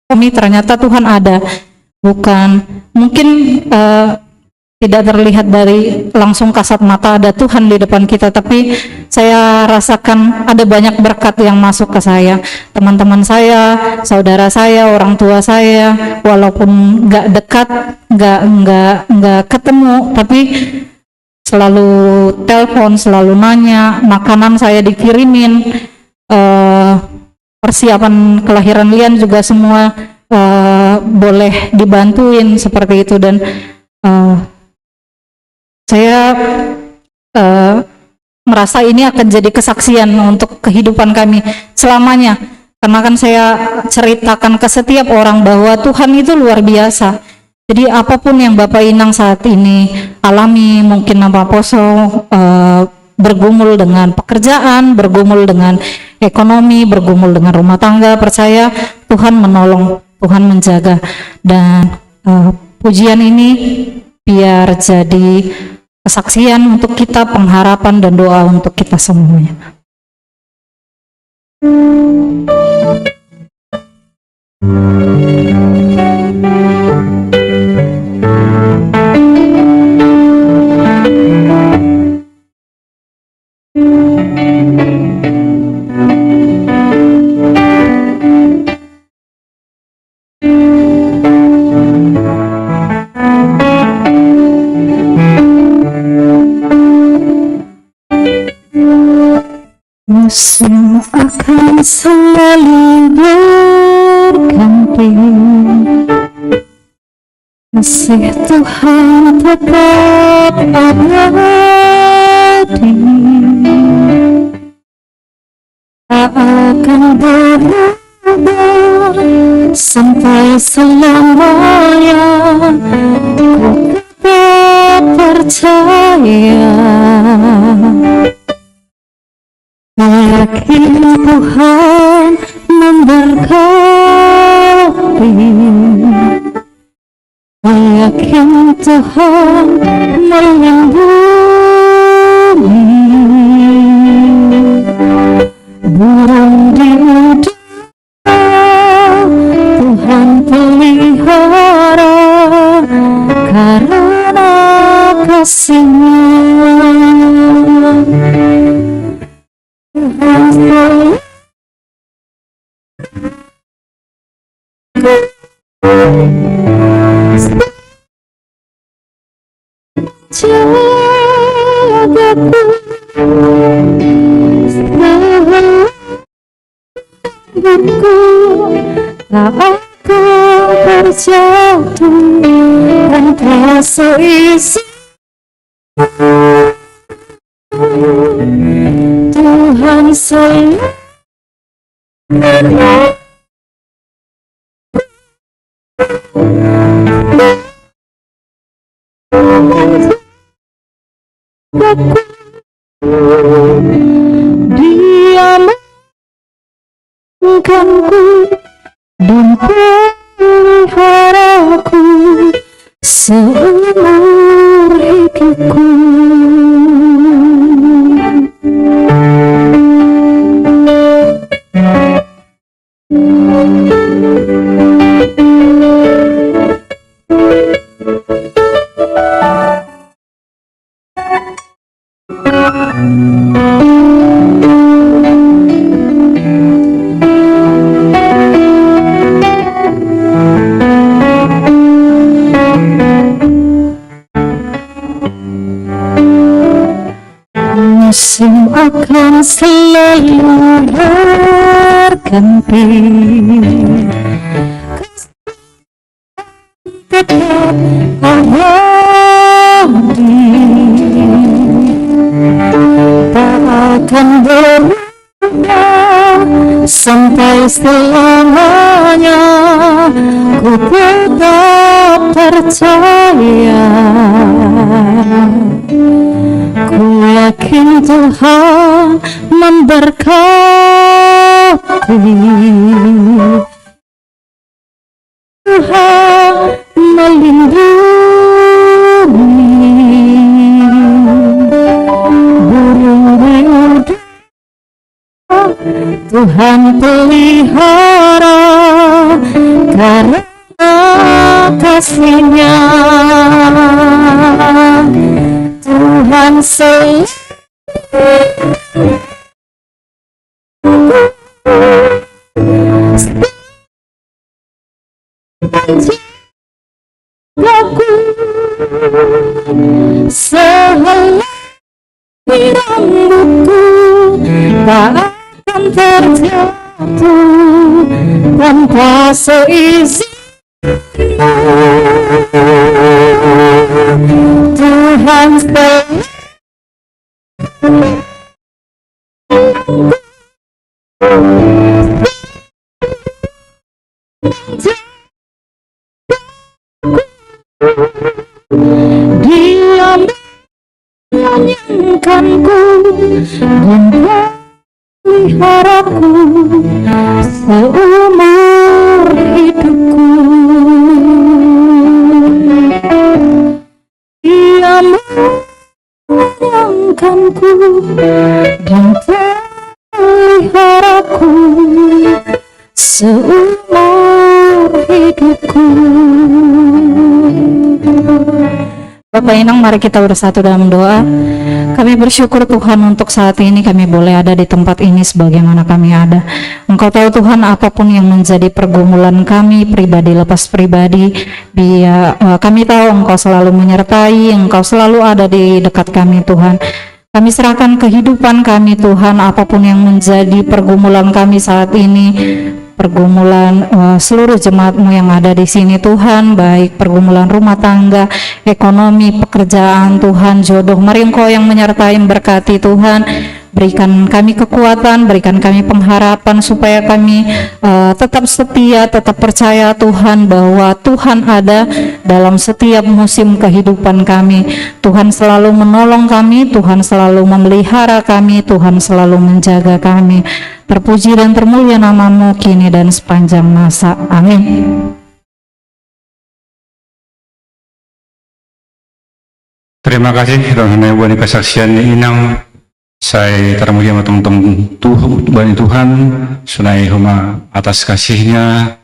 kami ternyata Tuhan ada. Bukan mungkin tidak terlihat dari langsung kasat mata ada Tuhan di depan kita, tapi saya rasakan ada banyak berkat yang masuk ke saya, teman-teman saya, saudara saya, orang tua saya, walaupun nggak dekat, nggak ketemu, tapi selalu telepon, selalu nanya, makanan saya dikirimin, persiapan kelahiran Lian juga semua boleh dibantuin seperti itu. Dan saya merasa ini akan jadi kesaksian untuk kehidupan kami selamanya, karena kan saya ceritakan ke setiap orang bahwa Tuhan itu luar biasa. Jadi apapun yang Bapak Inang saat ini alami, mungkin Bapak Poso bergumul dengan pekerjaan, bergumul dengan ekonomi, bergumul dengan rumah tangga, percaya Tuhan menolong, Tuhan menjaga. Dan pujian ini biar jadi kesaksian untuk kita, pengharapan dan doa untuk kita semuanya. Musim akan selalu berganti, kasih Tuhan tetap abadi, tak akan berubah sampai selamanya. Ku tetap percaya, yakin Tuhan memberkati, yakin Tuhan melindungi, burung di udara Tuhan pelihara karena kasih-Nya. Tak akan terjatuh tanpa seizin Tuhan selalu Dia menganggapku dan peliharaku seumur hidupku. Musim akan selalu berganti, tetap abadi, tak akan berubah sampai selamanya. Ku tetap percaya, ku yakin Tuhan memberkati, Tuhan melindungi, burung di udara Tuhan pelihara karena kasih-Nya. Tuhan selalu menjagaku selama rambutku tak akan terjatuh tanpa seizin Tuhan selalu Dia menyayangkanku dan meliharaku seumur hidupku. Dia menyayangkanku dan meliharaku seumur hidupku. Bapak Inang, mari kita bersatu dalam doa. Kami bersyukur Tuhan untuk saat ini kami boleh ada di tempat ini sebagaimana kami ada. Engkau tahu Tuhan apapun yang menjadi pergumulan kami pribadi lepas pribadi, kami tahu Engkau selalu menyertai, Engkau selalu ada di dekat kami Tuhan. Kami serahkan kehidupan kami Tuhan, apapun yang menjadi pergumulan kami saat ini, pergumulan seluruh jemaat-Mu yang ada di sini Tuhan, baik pergumulan rumah tangga, ekonomi, pekerjaan Tuhan, jodoh, mari Engkau yang menyertai, berkati Tuhan. Berikan kami kekuatan, berikan kami pengharapan supaya kami tetap setia, tetap percaya Tuhan bahwa Tuhan ada dalam setiap musim kehidupan kami. Tuhan selalu menolong kami, Tuhan selalu memelihara kami, Tuhan selalu menjaga kami. Terpuji dan termulia nama-Mu kini dan sepanjang masa. Amin. Terima kasih Tuhan buat kesaksian Inang. Saya termulia sama teman-teman Tuhan, sunai huma atas kasihnya,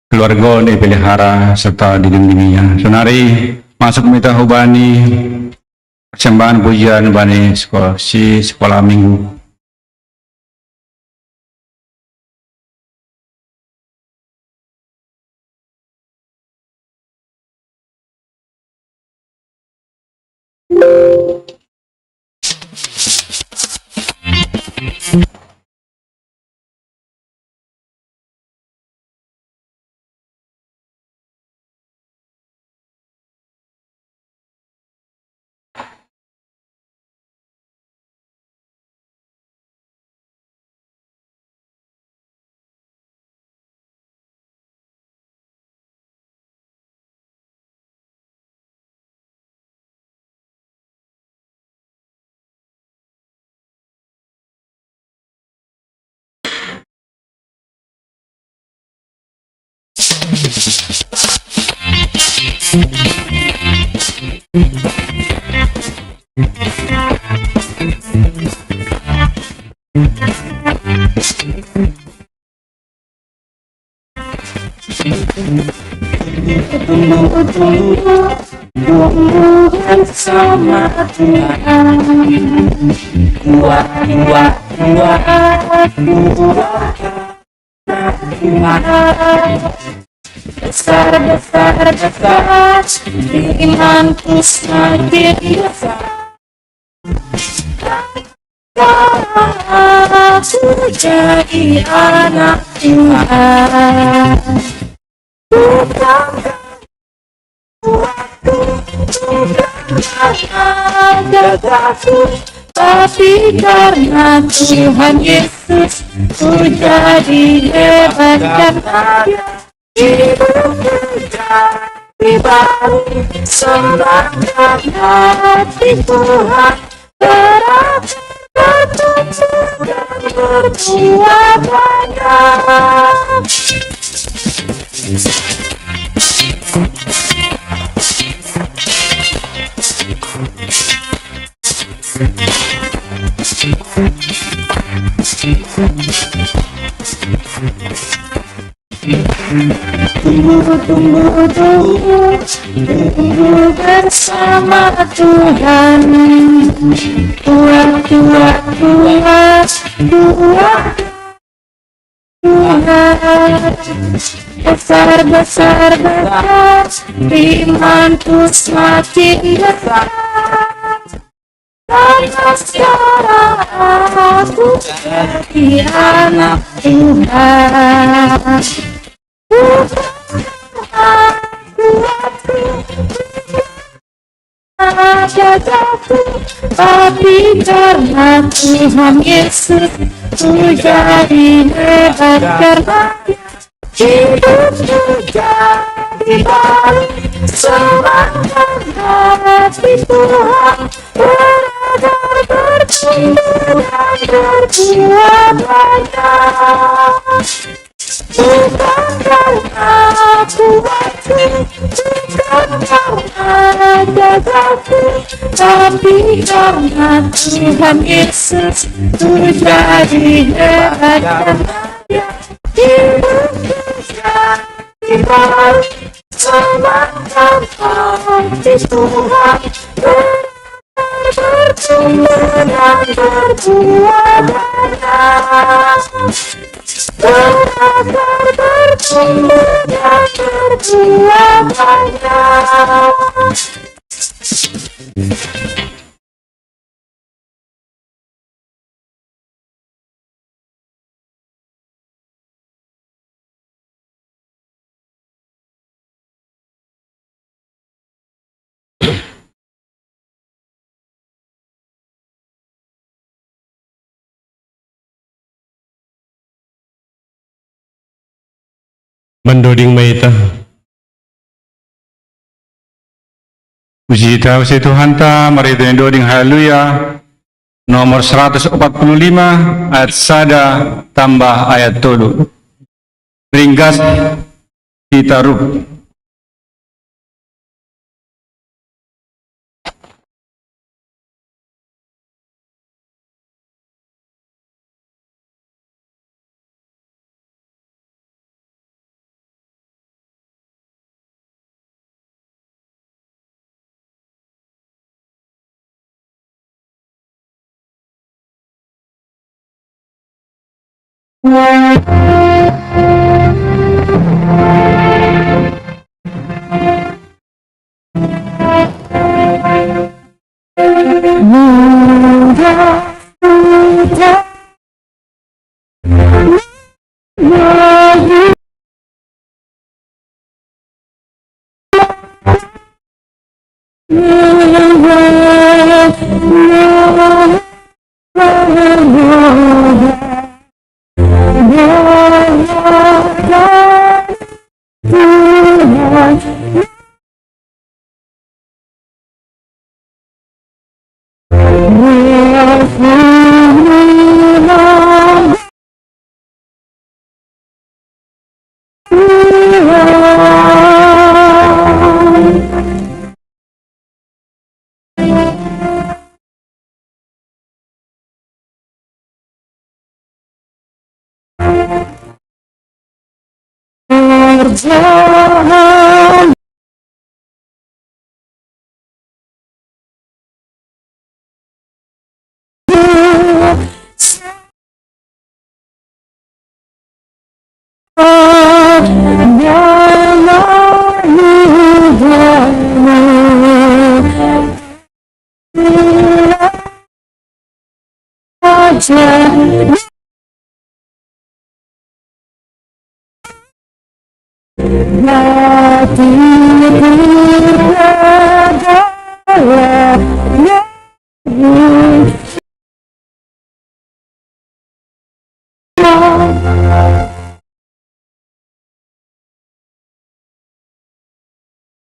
keluarga dipelihara serta dilindunginya. Sunari masuk minta hubani persembahan pujian bani sekolah minggu. Sama Tuhan, besar imanku semakin besar. Aku jadi anak Tuhan. Tapi karena Tuhan Yesus, ku jadi hebat dan kaya. Hidupku jadi baru, semangat hati Tuhan berarti dan berbuat banyak. Tunggu bersama Tuhan. Tuhan besar imanku semakin besar. Karena sekarang aku jadi anak Tuhan. Jagaku, tapi karena Tuhan Yesus ku jadi hebat. Karena hidupku jadi baru, semangat hati Tuhan beradar, bertumbuh dan berbuat banyak. Bukan karena kuatku, bukan karena jagaku, tapi karena Tuhan Yesus ku jadi hebat. Karena Dia hidupku jadi baru, semangat hati Tuhan beradar, bertumbuh dan berbuat banyak. Beradar, bertumbuh dan berbuat banyak. Mendoding Maita. Puji Tuhan ta, mari kita doding haleluya. Nomor 145 ayat sada tambah ayat tolu. Ringkas kita ruk.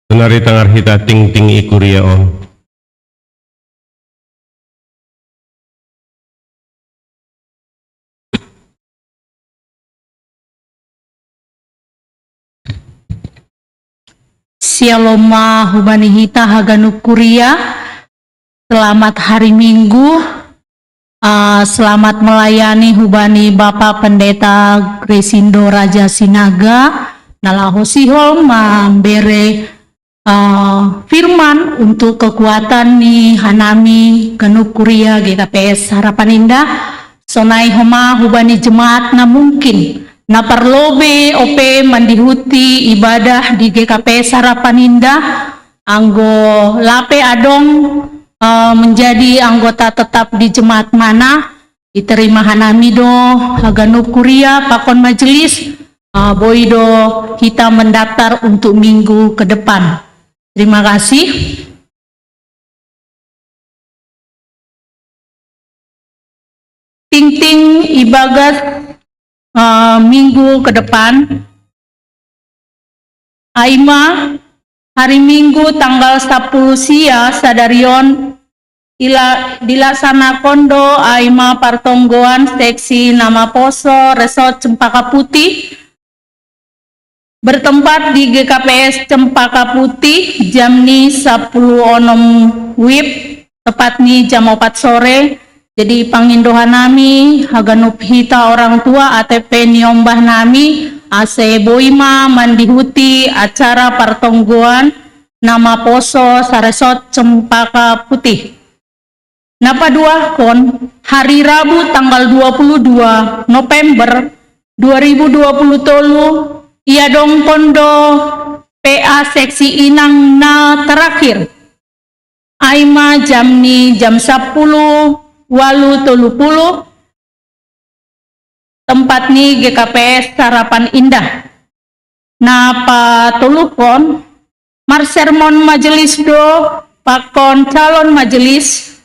Senari tangar hita ting ting ikuria om. Sialoma hubani hita haganuk kuria. Selamat hari Minggu. Selamat melayani hubani Bapak Pendeta Gresindo Raja Sinaga, Nalahu sihol memberi firman untuk kekuatan ni Hanami Ganup Kuria GKPS Harapan Indah sonai homa hubani jemaat na mungkin na parlobe ope mandihuti ibadah di GKPS Harapan Indah anggo lape adong menjadi anggota tetap di jemaat mana diterima Hanami do Ganup Kuria pakon majelis boido kita mendaftar untuk minggu ke depan. Terima kasih. Ting-ting ibagat minggu ke depan. Aima hari Minggu tanggal 10 sia sadarion dilaksanakan do Aima partonggoan seksi nama poso Resort Cempaka Putih bertempat di GKPS Cempaka Putih jam ni 10 onom wib tepat ni jam 4 sore. Jadi pangindohan nami Ganup hita orang tua ATP niombah nami ase boima mandihuti acara partonggoan nama poso Saresot Cempaka Putih. Napa dua kon hari Rabu tanggal 22 November 2020 ia dong kondo PA seksi inang na terakhir Aima jam ni jam 10 walu 30 tempat ni GKPS Harapan Indah napa tulukon marsermon majelis do pakon calon majelis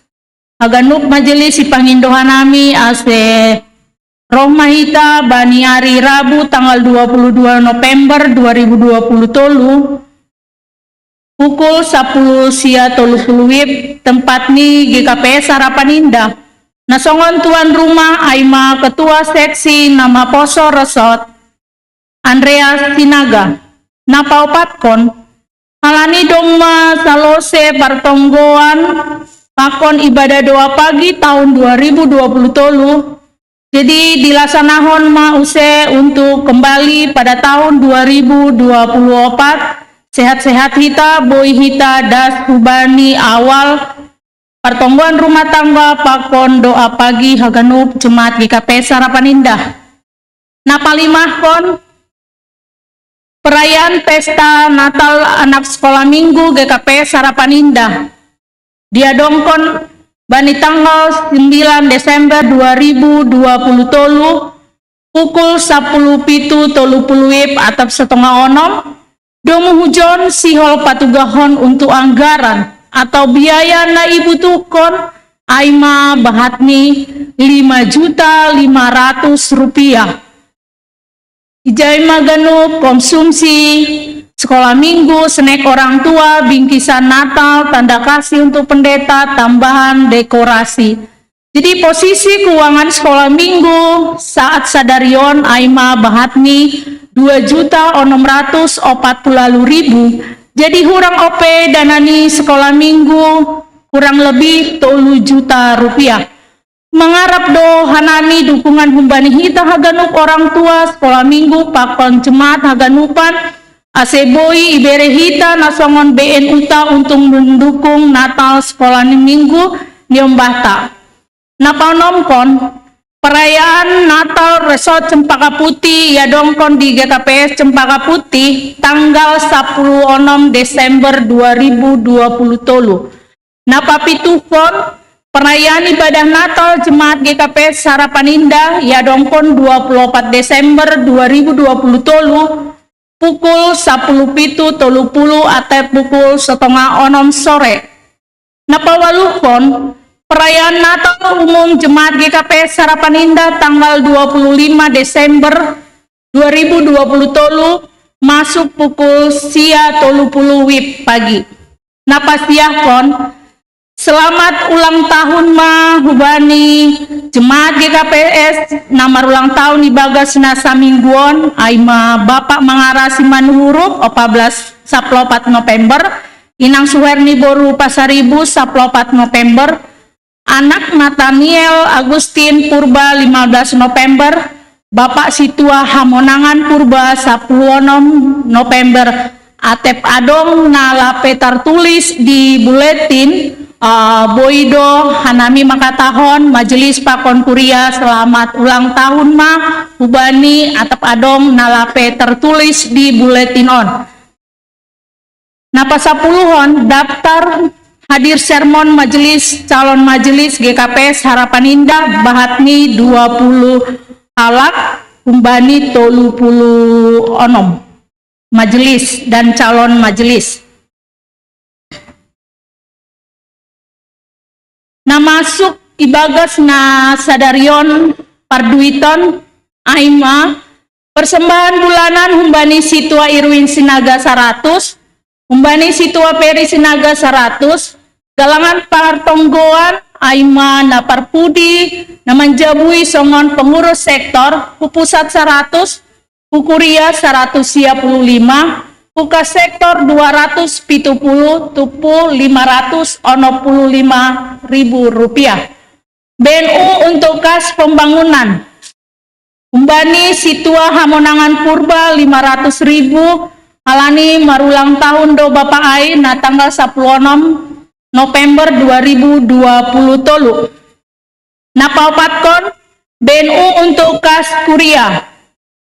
Ganup majelis ipangindohan nami ase Rohmahita bani hari Rabu tanggal 22 November 2020 tolu pukul 10 sia 30 wib tempat ni GKPS Harapan Indah. Nasongon tuan rumah Aima ketua seksi nama poso Resort Andreas Sinaga. Napaupatkon halani doma salose partonggoan pakon ibadah doa pagi tahun 2020 tolu. Jadi dilaksanakan mause untuk kembali pada tahun 2024 sehat-sehat hita boy hita das hubani awal pertonggoan rumah tangga pakon doa pagi Ganup jemaat GKPS Harapan Indah. Napalimahkon perayaan pesta Natal anak sekolah minggu GKPS Harapan Indah diadongkon bani tanggal 9 Desember 2020 tolu pukul 10 pitu 30 wib atap setengah onom domu hujon sihol patugahon untuk anggaran atau biaya na ibu tukon Aima bahatni 5.500.000 rupiah. Ijaima Ganup konsumsi sekolah minggu, snack orang tua, bingkisan Natal, tanda kasih untuk pendeta, tambahan dekorasi. Jadi posisi keuangan sekolah minggu saat sadarion Aima bahatni 2.640.000. Jadi hurang OP danani sekolah minggu kurang lebih 3 juta rupiah. Mengharap do Hanami dukungan humbani hita Ganup orang tua sekolah minggu pakon jemaat Ganupan Aseboi ibere hita nasongon BN Uta untuk mendukung Natal sekolah minggu niombahta. Napanomkon perayaan Natal Resort Cempaka Putih ya dongkon di GKPS Cempaka Putih tanggal 10 onom Desember 2020 tolu. Napapitukon perayaan ibadah Natal jemaat GKPS Harapan Indah ya dongkon 24 Desember 2020 tolu pukul 10 pitu 30 atau pukul setengah onom sore. Napawaluhkon perayaan Natal umum jemaat GKPS Harapan Indah tanggal 25 Desember 2020 tolu masuk pukul sia 30 wib pagi. Napasiahkon selamat ulang tahun hubani jemaat GKPS namar ulang tahun ibagas nasa mingguan Aima Bapak Mangarasi Manuhuruf 14 saplopat November Inang Suherni Boru Pasaribu saplopat November anak Nathaniel Agustin Purba 15 November Bapak Situa Hamonangan Purba 10 November atep adong nalape tertulis di buletin Boido Hanami makatahon Majelis Pakon Kuria selamat ulang tahun ma hubani atep adong nalape tertulis di buletin on. Napa 10 daftar hadir sermon majelis calon majelis GKPS Harapan Indah bahatni 20 halak kumbani 30 onom majelis dan calon majelis. Nah masuk ibagas na sadarion parduiton aima persembahan bulanan humbani Situa Irwin Sinaga 100, humbani Situa Peri Sinaga 100, galangan partonggoan aima na parpudi na menjabui songon pengurus sektor pusat 100, Kuria 155, Puka sektor 270, tupu 565.000 rupiah. BNU untuk kas pembangunan. Umbani Situa Hamonangan Purba 500.000, halani marulang tahun do Bapak Ai na tanggal 16 November 2020 tolu. Napaupatkon BNU untuk kas Kuria.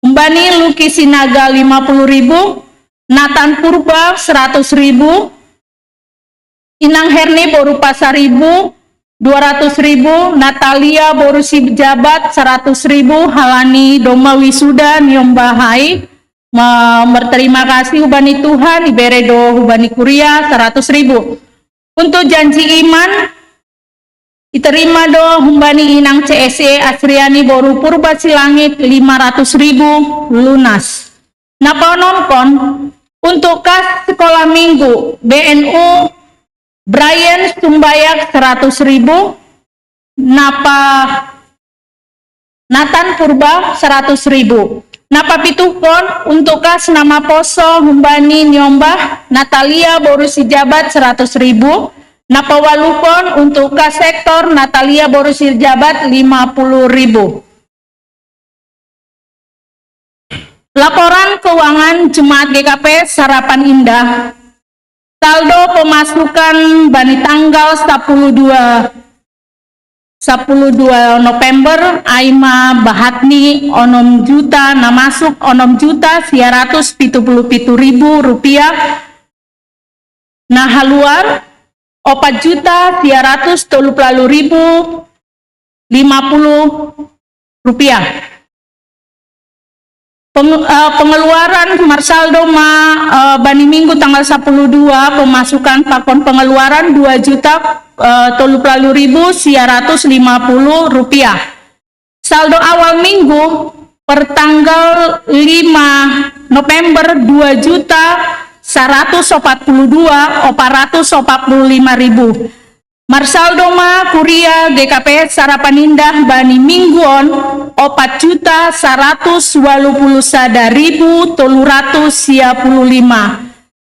Umbani Luki Sinaga 50.000, Nathan Purba 100.000, Inang Herni Boru Pasar 200.000, Natalia Boru Jabat 100.000, Halani Doma Wisuda Nyombahai berterima kasih hubani Tuhan Iberedo hubani Kuria 100.000. Untuk janji iman diterima do humbani Inang CSE Asriani Boru Purba Silangit 500.000 lunas. Napa nonton untuk kas sekolah minggu BNU Brian Sumbayak 100.000, Napa Nathan Purba 100.000. Napa pitupon untuk kas nama poso humbani Nyombah Natalia Boru Sijabat 100.000, Napa walupon untuk kas sektor Natalia Boru Sijabat 50.000. Laporan keuangan Jemaat GKPS Harapan Indah. Saldo pemasukan bani tanggal 12 November aima bahatni 6 juta na masuk 6 juta 477.000 rupiah nah haluar 4 juta 430.050 rupiah. Pengeluaran marsaldo bani minggu tanggal 12 pemasukan pakon pengeluaran 2 juta 30.450 rupiah. Saldo awal minggu per tanggal 5 November 2 juta 142.445.000. Marsaldo Kuria GKPS Harapan Indah bani mingguon 4 juta 121.355.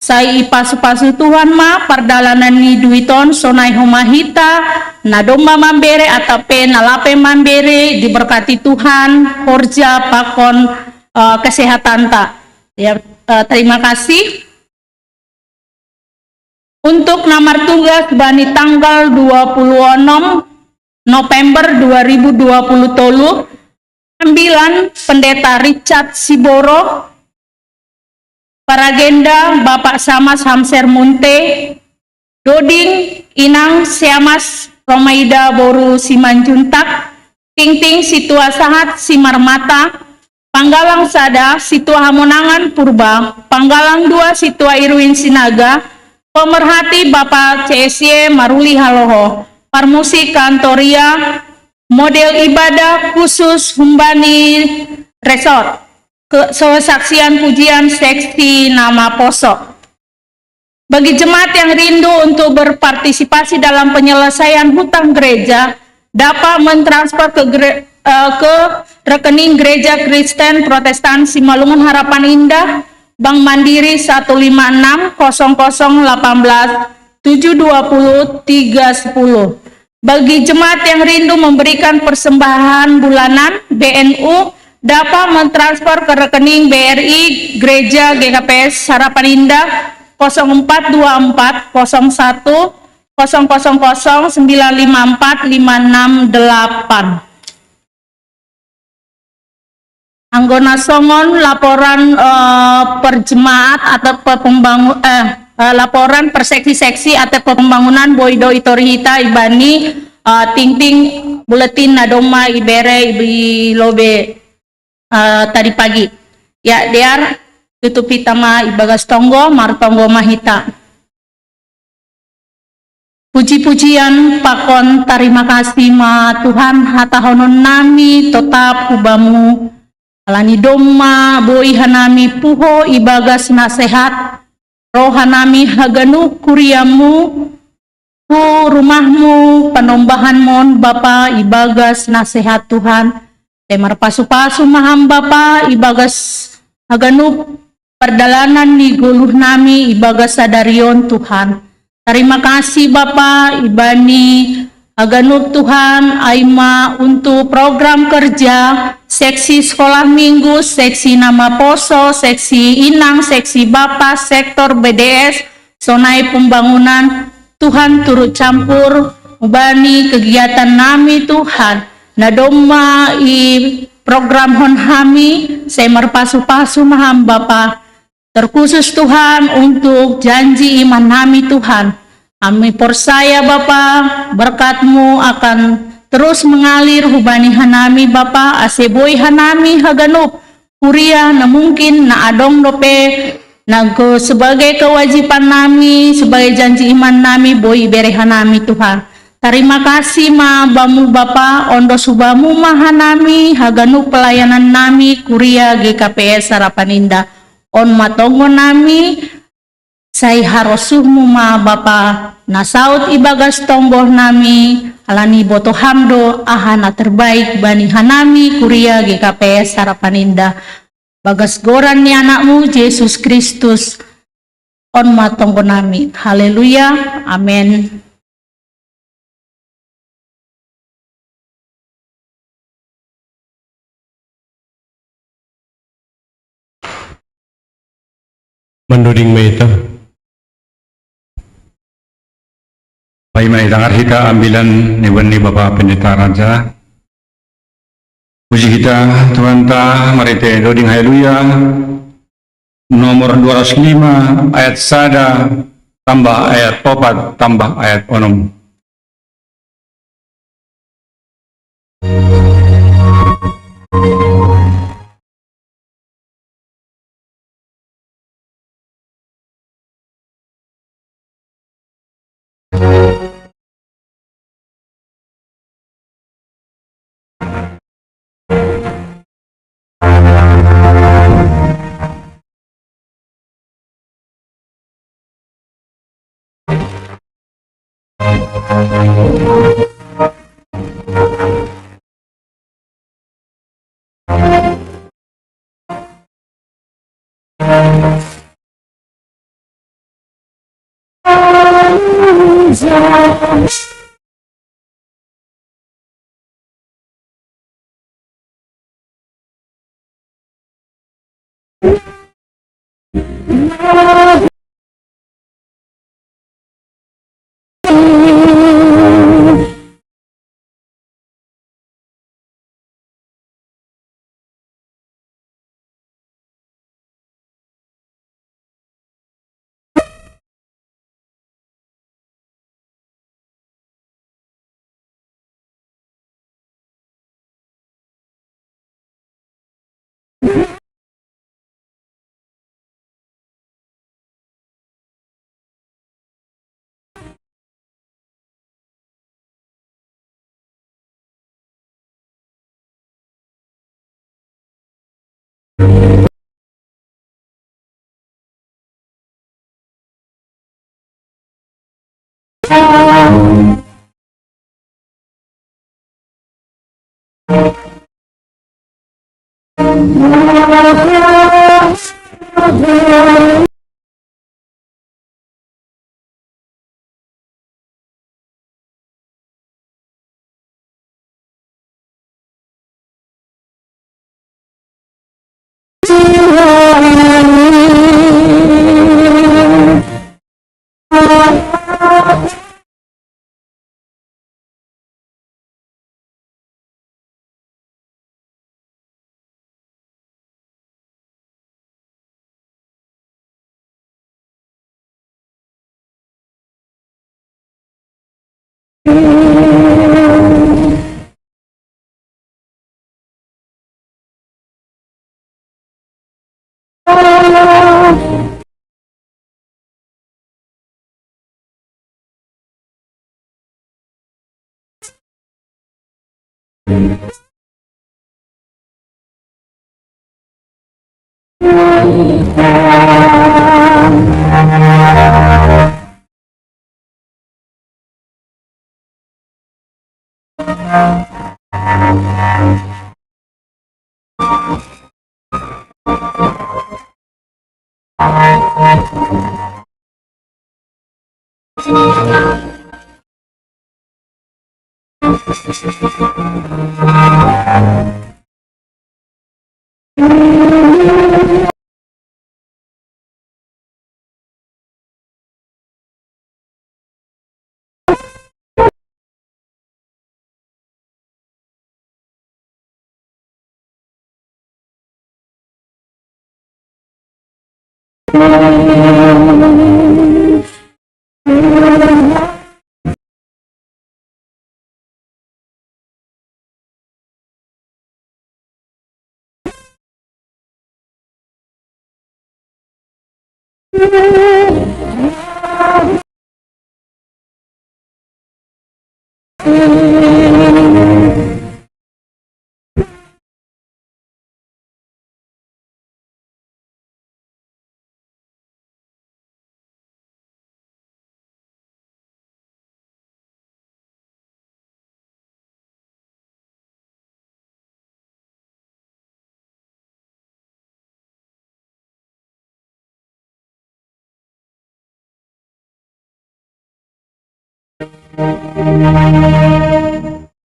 Saya ipasu-pasu Tuhan pardalanan ni duiton sonai homahita na domba mambere atape nalape mambere diberkati Tuhan korja pakon kesehatan tak ya. Terima kasih. Untuk nomor tugas bani tanggal 26 November 2020 tolu 9 Pendeta Richard Siboro, Paragenda Bapak Samas Hamser Munte, Doding Inang Siamas Romaida Boru Simanjuntak, Ting Situa Sahat Simarmata, Panggalang Sada Situa Hamonangan Purba, Panggalang 2 Situa Irwin Sinaga, Pemerhati Bapak CSY Maruli Haloho, Parmusi Kantoria, model ibadah khusus Humbani Resort, kesaksian pujian seksi nama posok. Bagi jemaat yang rindu untuk berpartisipasi dalam penyelesaian hutang gereja, dapat mentransfer ke rekening Gereja Kristen Protestan Simalungun Harapan Indah, Bank Mandiri 156-001-720-310. Bagi jemaat yang rindu memberikan persembahan bulanan, BNU dapat mentransfer ke rekening BRI Gereja GKPS Harapan Indah 0424 01 000 954 568. Anggona Songon laporan perjemaat atau laporan perseksi-seksi atau pembangunan Boido Itorihita Ibani Ting buletin Nadoma Ibere Ibi Lobe tadi pagi. Ya, Dear tutupi tama Ibagas Tonggo Martonggo Mahita. Puji-pujian pakon terima kasih ma Tuhan hatahonon nami tetap hubamu alani doma boi hanami puho ibagas nasehat rohanami haganu kuriamu ku rumahmu penombahan mon Bapa ibagas nasehat Tuhan temar pasu-pasu maham Bapa ibagas haganu perdalanan di guluh nami ibagas sadarion Tuhan. Terima kasih Bapa ibani Aganuk Tuhan, Aima untuk program kerja, seksi sekolah minggu, seksi nama poso, seksi inang, seksi Bapa, sektor BDS, sonai pembangunan, Tuhan turut campur, ubani kegiatan nami Tuhan, nadoma i program hon hami, semar pasu-pasu maham Bapa, terkhusus Tuhan untuk janji iman nami Tuhan. Kami percaya Bapa, berkat-Mu akan terus mengalir hubani hanami Bapa, aseboi hanami haganup, kuria na mungkin na adong dope, nago sebagai kewajiban nami, sebagai janji iman nami, boi bere hanami Tuhan. Terima kasih ma bamu Bapa, ondo subamu mahanami, haganup pelayanan nami, kuria GKPS Harapan Indah, on matongo nami, saya harosuhmu ma Bapa, nasaut ibagas tonggoh nami, alani boto hamdo, ahana terbaik bani hanami, kuria GKPS Harapan Indah, bagas goran ni anakmu, Yesus Kristus, on matonggo nami, haleluya, amin. Mandoding maita. Baik, mari dengar kita ambilan ni Bapak Pendeta Raja. Puji kita Tuhan ta, mari te doding haleluya. Nomor 205 ayat sada tambah ayat 4 tambah ayat 6.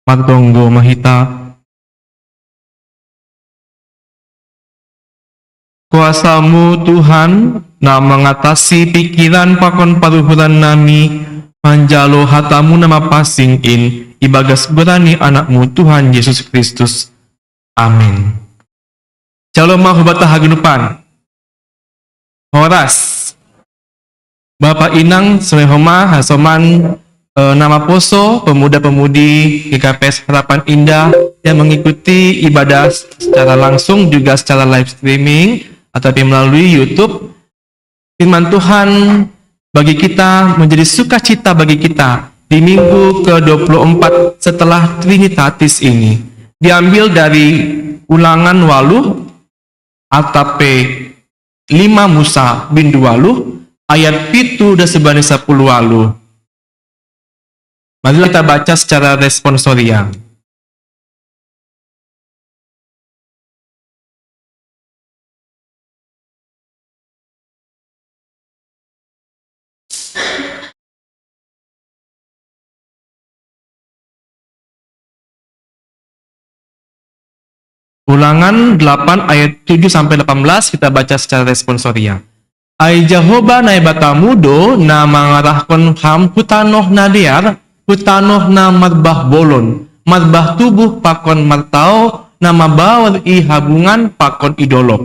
Matonggo Mahita. Kuasamu Tuhan na mengatasi pikiran pakon paruhuran nami, manjalo hatamu nama pasingin ibagas berani anakmu Tuhan Yesus Kristus. Amin. Shalom mahubata hagenupan. Horas Bapak Inang Semehoma Hasoman nama poso pemuda-pemudi GKPS Harapan Indah yang mengikuti ibadah secara langsung juga secara live streaming atau melalui YouTube. Firman Tuhan bagi kita menjadi sukacita bagi kita di minggu ke-24 setelah Trinitatis ini. Diambil dari Ulangan Waluh atape 5 Musa bin Waluh ayat pitu dan sebani 10 Waluh. Mari kita baca secara responsorial. Ulangan 8 ayat 7 sampai 18 kita baca secara responsorial. Ai Jehovah nai batamudo na mangarahkon ham hutanoh nadear, hutanoh na marbah bolon, marbah tubuh pakon martao, na mabawar i habungan pakon idolok.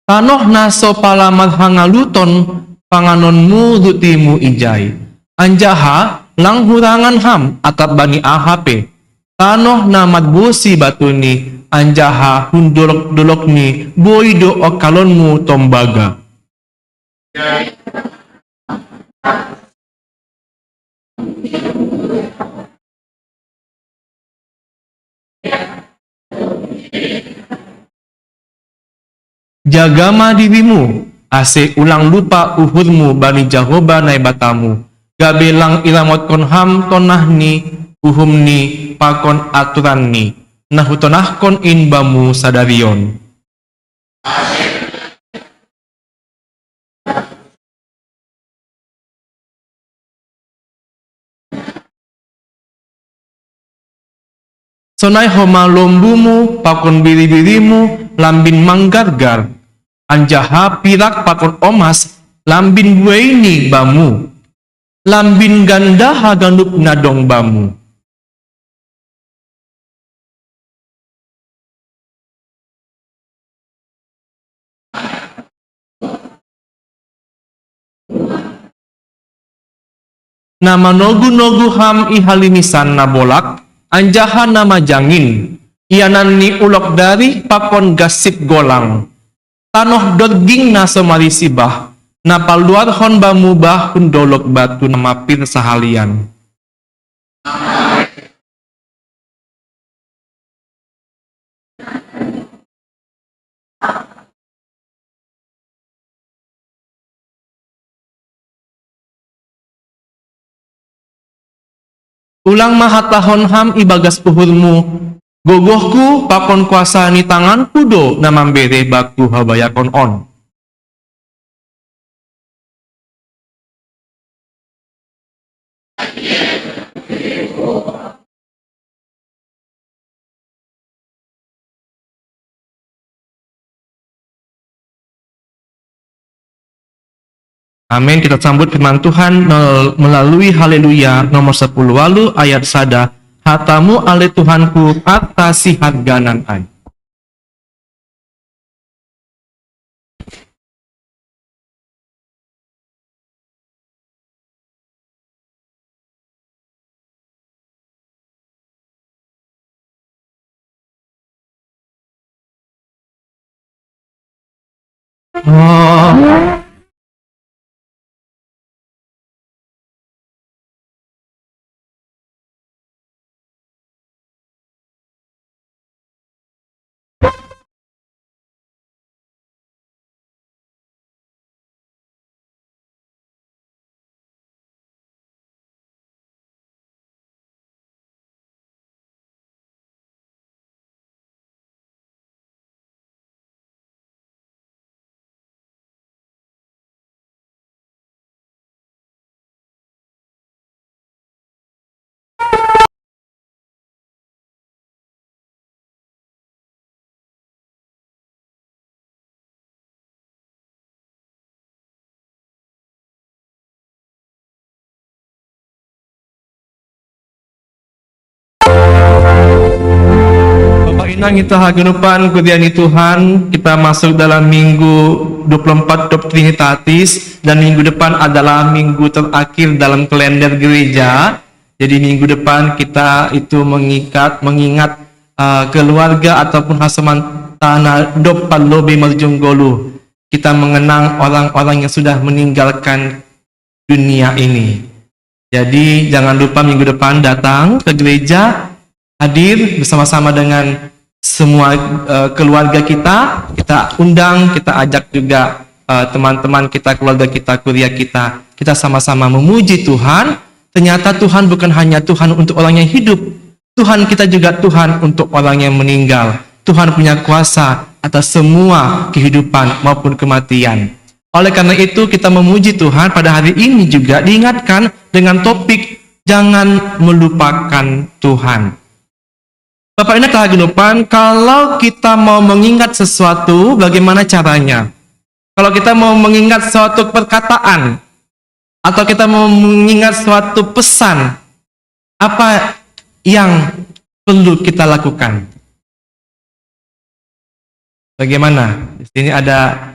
Tanoh naso palamat hangaluton panganonmu rutimu ijai. Anjaha lang hurangan ham atap bani AHP. Tanoh namat bosi batuni anjaha hundolok-dolok ni boido okalonmu tombaga. Jagama dirimu, ase ulang lupa uhurmu bani Jehovah nai batamu. Gabelang iramot kon ham tonahni, uhumni pakon aturanni. Nahutonahkon inbamu sadarion. Sonai homa lombumu, pakon biri-birimu, lambin manggargar. Anjaha pirak pakon omas, lambin buaini bamu. Lambin ganda hagandup nadong bamu. nama nogu-nogu ham ihalimisan na bolak, anjahan nama jangin, ianan ni ulok dari pakon gasip golang. Tanoh dodging na somarisibah, na paluar hon bamubah hundolok batu nama pir sahalian. Ulang mahatahon ham ibagas puhurmu, gogohku pakon kuasa ni tangan kudo na mambere baku habayakon on. Amin. Kita sambut firman Tuhan melalui Haleluya nomor 10 walu ayat sada. Hatamu ale Tuhanku atasi harganan ai. Oh. Bapak Inang kita hagenupan kudiani Tuhan, kita masuk dalam minggu 24 Trinitatis dan minggu depan adalah minggu terakhir dalam kalender gereja. Jadi minggu depan kita itu mengingat keluarga ataupun hasaman tanah dop palobe marjunggolu. Kita mengenang orang-orang yang sudah meninggalkan dunia ini. Jadi jangan lupa minggu depan datang ke gereja, hadir bersama-sama dengan semua keluarga kita undang, kita ajak juga teman-teman kita, keluarga kita, kuliah kita sama-sama memuji Tuhan. Ternyata Tuhan bukan hanya Tuhan untuk orang yang hidup, Tuhan kita juga Tuhan untuk orang yang meninggal. Tuhan punya kuasa atas semua kehidupan maupun kematian. Oleh karena itu kita memuji Tuhan pada hari ini juga diingatkan dengan topik jangan melupakan Tuhan. Bapak Ibu kehagenupan, kalau kita mau mengingat sesuatu, bagaimana caranya? Kalau kita mau mengingat suatu perkataan, atau kita mau mengingat suatu pesan, apa yang perlu kita lakukan? Bagaimana? Di sini ada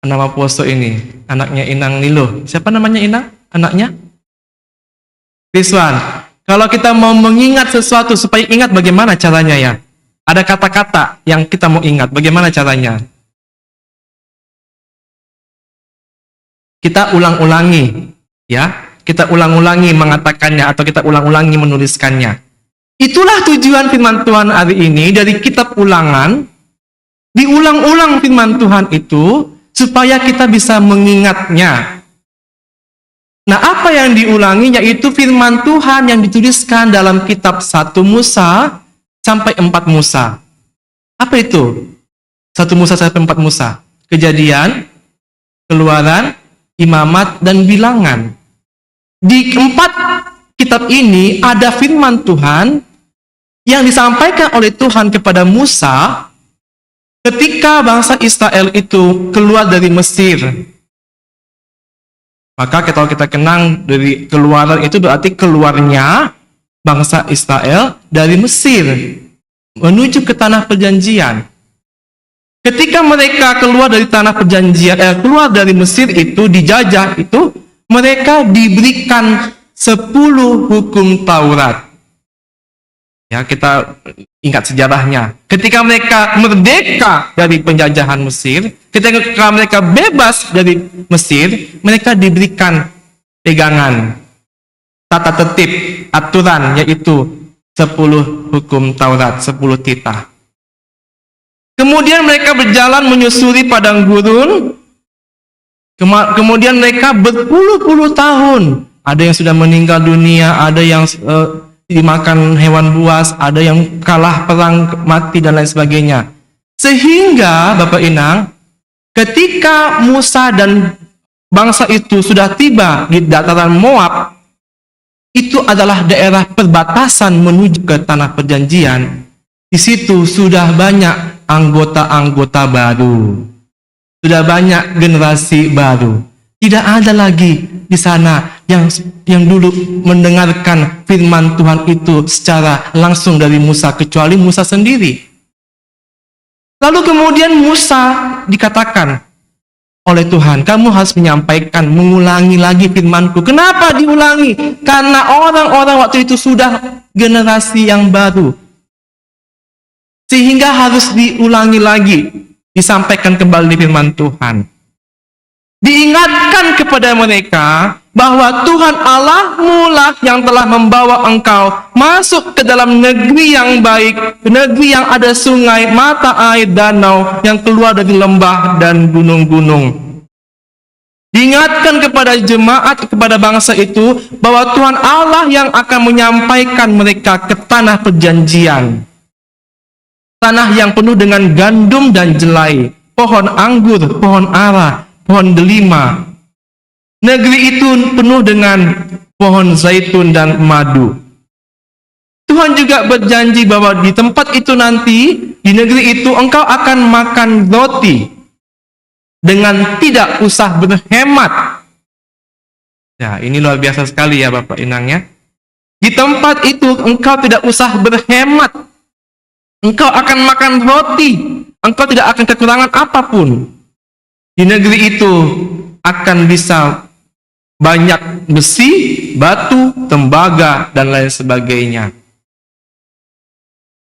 nama poso ini, anaknya Inang Nilo. Siapa namanya Inang? Anaknya? Rizwan. Kalau kita mau mengingat sesuatu supaya ingat, bagaimana caranya ya? Ada kata-kata yang kita mau ingat, bagaimana caranya? Kita ulang-ulangi, ya. Kita ulang-ulangi mengatakannya atau kita ulang-ulangi menuliskannya. Itulah tujuan firman Tuhan hari ini dari kitab Ulangan. Diulang-ulang firman Tuhan itu supaya kita bisa mengingatnya. Nah, apa yang diulangi yaitu firman Tuhan yang dituliskan dalam kitab 1 Musa sampai 4 Musa. Apa itu? 1 Musa sampai 4 Musa. Kejadian, Keluaran, Imamat, dan Bilangan. Di 4 kitab ini ada firman Tuhan yang disampaikan oleh Tuhan kepada Musa ketika bangsa Israel itu keluar dari Mesir. Maka kalau kita kenang dari Keluaran itu berarti keluarnya bangsa Israel dari Mesir menuju ke tanah perjanjian. Ketika mereka keluar dari tanah perjanjian, keluar dari Mesir itu dijajah itu, mereka diberikan 10 hukum Taurat. Ya, kita ingat sejarahnya. Ketika mereka merdeka dari penjajahan Mesir, ketika mereka bebas dari Mesir, mereka diberikan pegangan, tata tertib, aturan, yaitu 10 hukum Taurat, 10 titah. Kemudian mereka berjalan menyusuri padang gurun. Kemudian mereka berpuluh-puluh tahun. Ada yang sudah meninggal dunia, ada yang dimakan hewan buas, ada yang kalah perang, mati, dan lain sebagainya. Sehingga, Bapak Inang, ketika Musa dan bangsa itu sudah tiba di dataran Moab, itu adalah daerah perbatasan menuju ke tanah perjanjian. Di situ sudah banyak anggota-anggota baru. Sudah banyak generasi baru. Tidak ada lagi di sana yang dulu mendengarkan firman Tuhan itu secara langsung dari Musa, kecuali Musa sendiri. Lalu kemudian Musa dikatakan oleh Tuhan, kamu harus menyampaikan, mengulangi lagi firmanku. Kenapa diulangi? Karena orang-orang waktu itu sudah generasi yang baru. Sehingga harus diulangi lagi, disampaikan kembali firman Tuhan. Diingatkan kepada mereka bahwa Tuhan Allahmu lah yang telah membawa engkau masuk ke dalam negeri yang baik, negeri yang ada sungai, mata air, danau yang keluar dari lembah dan gunung-gunung. Diingatkan kepada jemaat, kepada bangsa itu, bahwa Tuhan Allah yang akan menyampaikan mereka ke tanah perjanjian. Tanah yang penuh dengan gandum dan jelai, pohon anggur, pohon ara, pohon delima. Negeri itu penuh dengan pohon zaitun dan madu. Tuhan juga berjanji bahwa di tempat itu nanti, di negeri itu engkau akan makan roti dengan tidak usah berhemat. Ya, ini luar biasa sekali ya Bapak Inang ya. Di tempat itu engkau tidak usah berhemat. Engkau akan makan roti. Engkau tidak akan kekurangan apapun. Di negeri itu akan bisa banyak besi, batu, tembaga, dan lain sebagainya.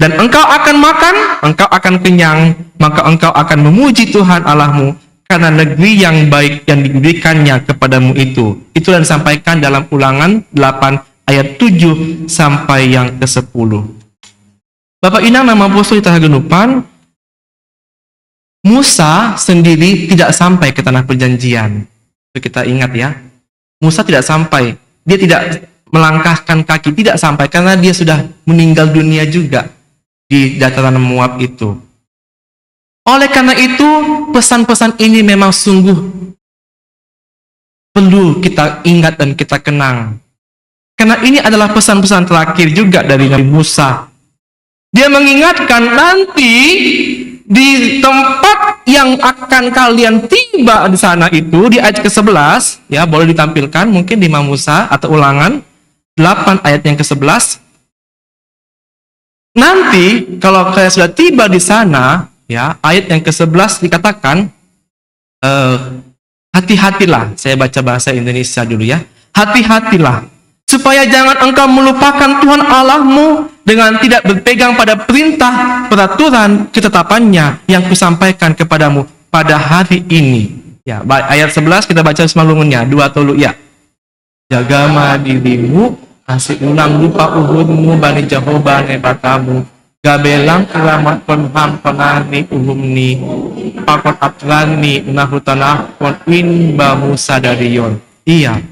Dan engkau akan makan, engkau akan kenyang, maka engkau akan memuji Tuhan Allahmu karena negeri yang baik yang diberikannya kepadamu itu. Itulah disampaikan dalam Ulangan 8 ayat 7 sampai yang ke-10. Bapak Inang, nama apostol di Tahagenupan, Musa sendiri tidak sampai ke tanah perjanjian. Itu kita ingat ya. Musa tidak sampai. Dia tidak melangkahkan kaki, tidak sampai karena dia sudah meninggal dunia juga di dataran Moab itu. Oleh karena itu, pesan-pesan ini memang sungguh perlu kita ingat dan kita kenang. Karena ini adalah pesan-pesan terakhir juga dari Nabi Musa. Dia mengingatkan nanti di tempat yang akan kalian tiba di sana itu, di ayat ke-11, ya boleh ditampilkan mungkin di Musa atau Ulangan 8 ayat yang ke-11. Nanti kalau kalian sudah tiba di sana, ya ayat yang ke-11 dikatakan, hati-hatilah, saya baca bahasa Indonesia dulu ya, hati-hatilah, supaya jangan engkau melupakan Tuhan Allahmu dengan tidak berpegang pada perintah, peraturan, ketetapannya yang kusampaikan kepadamu pada hari ini. Ya, ayat 11 kita baca semalungunnya, 2 tolu ya. Jaga dirimu, kasih ulang lupa uhurmu, bani Jehovah nebatamu, gabelang keramat penham penani uhumni, pakon atrani unahutanah kon win bamu sadarion. Iya.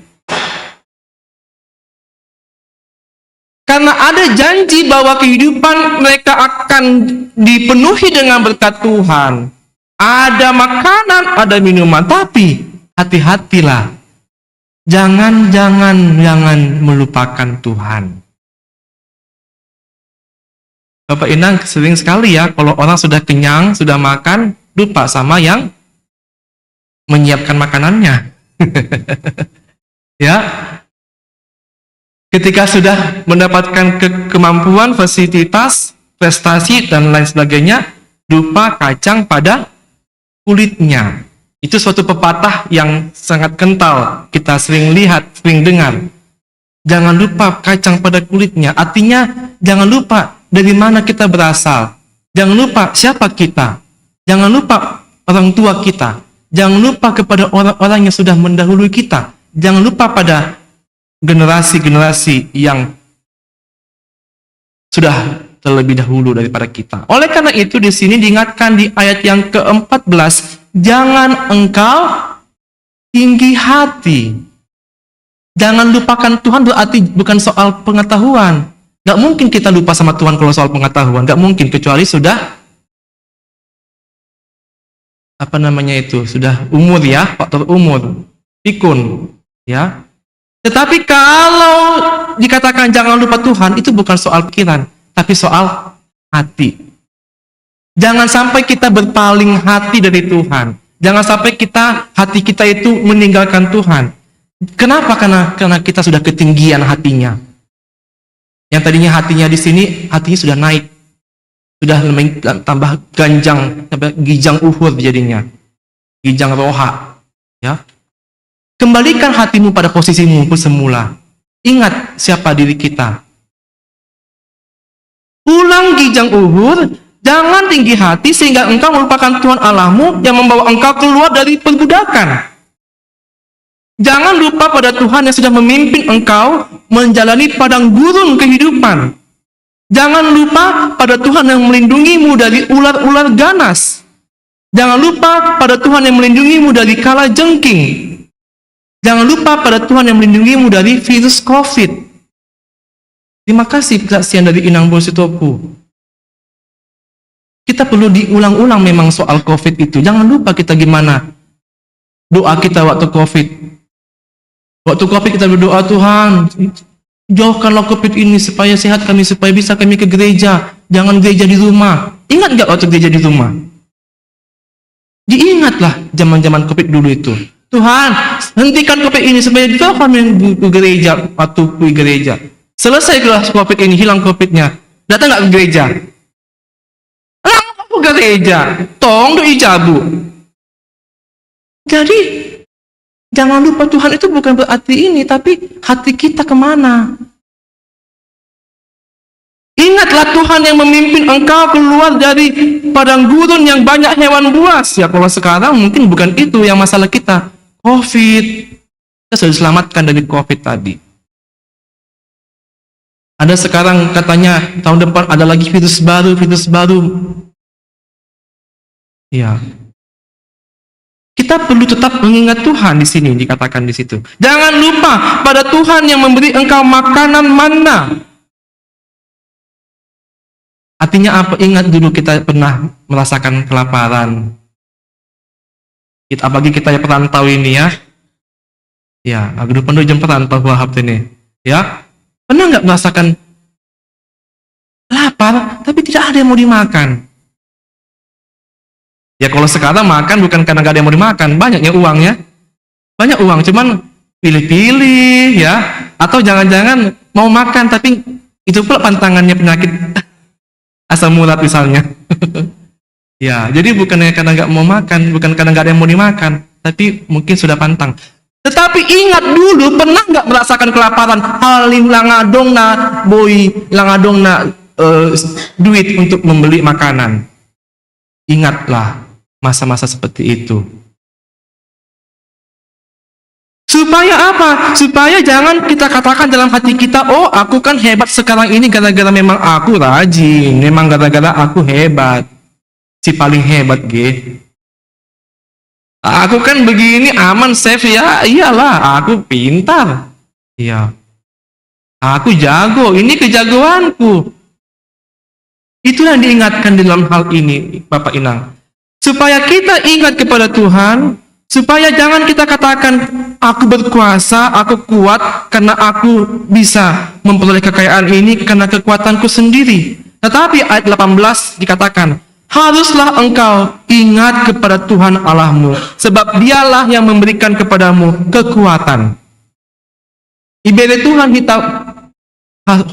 Karena ada janji bahwa kehidupan mereka akan dipenuhi dengan berkat Tuhan. Ada makanan, ada minuman, tapi hati-hatilah. Jangan melupakan Tuhan. Bapak Inang sering sekali ya, kalau orang sudah kenyang, sudah makan, lupa sama yang menyiapkan makanannya. Ya. Ketika sudah mendapatkan kemampuan, fasilitas, prestasi, dan lain sebagainya, lupa kacang pada kulitnya. Itu suatu pepatah yang sangat kental, kita sering lihat, sering dengar. Jangan lupa kacang pada kulitnya, artinya jangan lupa dari mana kita berasal. Jangan lupa siapa kita. Jangan lupa orang tua kita. Jangan lupa kepada orang-orang yang sudah mendahului kita. Jangan lupa pada generasi-generasi yang sudah terlebih dahulu daripada kita. Oleh karena itu di sini diingatkan di ayat yang ke-14, jangan engkau tinggi hati. Jangan lupakan Tuhan berarti bukan soal pengetahuan. Gak mungkin kita lupa sama Tuhan kalau soal pengetahuan. Gak mungkin, kecuali sudah sudah umur ya, faktor umur, pikun ya. Tetapi kalau dikatakan jangan lupa Tuhan, itu bukan soal pikiran, tapi soal hati. Jangan sampai kita berpaling hati dari Tuhan. Jangan sampai hati kita itu meninggalkan Tuhan. Kenapa? Karena kita sudah ketinggian hatinya. Yang tadinya hatinya di sini, hatinya sudah naik. Sudah tambah gijang uhud jadinya. Gijang roha. Ya. Kembalikan hatimu pada posisimu semula. Ingat siapa diri kita. Ulang gijang uhud, jangan tinggi hati sehingga engkau melupakan Tuhan Allahmu yang membawa engkau keluar dari perbudakan. Jangan lupa pada Tuhan yang sudah memimpin engkau menjalani padang gurun kehidupan. Jangan lupa pada Tuhan yang melindungimu dari ular-ular ganas. Jangan lupa pada Tuhan yang melindungimu dari kala jengking. Jangan lupa pada Tuhan yang melindungimu dari virus COVID. Terima kasih kesaksian dari Inang Bositopu. Kita perlu diulang-ulang memang soal COVID itu. Jangan lupa kita gimana doa kita waktu COVID. Waktu COVID kita berdoa, Tuhan, jauhkanlah COVID ini supaya sehat kami, supaya bisa kami ke gereja. Jangan gereja di rumah. Ingat nggak waktu gereja di rumah? Diingatlah zaman-zaman COVID dulu itu. Tuhan, hentikan COVID ini supaya kami ke gereja waktu ke gereja. Selesai COVID ini, hilang COVID-nya. Datang nggak ke gereja? Ke gereja, tong doi jabu. Jadi jangan lupa Tuhan itu bukan berarti ini, tapi hati kita kemana? Ingatlah Tuhan yang memimpin engkau keluar dari padang gurun yang banyak hewan buas. Ya kalau sekarang mungkin bukan itu yang masalah kita. COVID, kita sudah diselamatkan dari COVID tadi. Ada sekarang katanya tahun depan ada lagi virus baru. Ya. Kita perlu tetap mengingat Tuhan di sini, dikatakan di situ. Jangan lupa pada Tuhan yang memberi engkau makanan manna. Artinya apa? Ingat dulu kita pernah merasakan kelaparan. Apalagi kita yang perantau ini ya. Ya, aku penuh jam perantau Wahab ini. Ya. Pernah nggak merasakan lapar, tapi tidak ada yang mau dimakan? Ya kalau sekarang makan bukan karena nggak ada yang mau dimakan, banyaknya uang ya. Banyak uang, cuman pilih-pilih ya. Atau jangan-jangan mau makan, tapi itu pula pantangannya penyakit asam urat misalnya. Ya, jadi bukan karena nggak mau makan, bukan karena nggak ada yang mau dimakan, tapi mungkin sudah pantang. Tetapi ingat dulu, pernah nggak merasakan kelaparan? Halim langadong na duit untuk membeli makanan. Ingatlah masa-masa seperti itu. Supaya apa? Supaya jangan kita katakan dalam hati kita, oh aku kan hebat sekarang ini gara-gara memang aku rajin, memang gara-gara aku hebat. Si paling hebat ge. Aku kan begini aman safe ya, iyalah aku pintar. Iya. Aku jago, ini kejagoanku. Itu yang diingatkan dalam hal ini, Bapak Inang. Supaya kita ingat kepada Tuhan, supaya jangan kita katakan aku berkuasa, aku kuat karena aku bisa memperoleh kekayaan ini karena kekuatanku sendiri. Tetapi ayat 18 dikatakan, haruslah engkau ingat kepada Tuhan Allahmu, sebab dialah yang memberikan kepadamu kekuatan. Ibadah Tuhan kita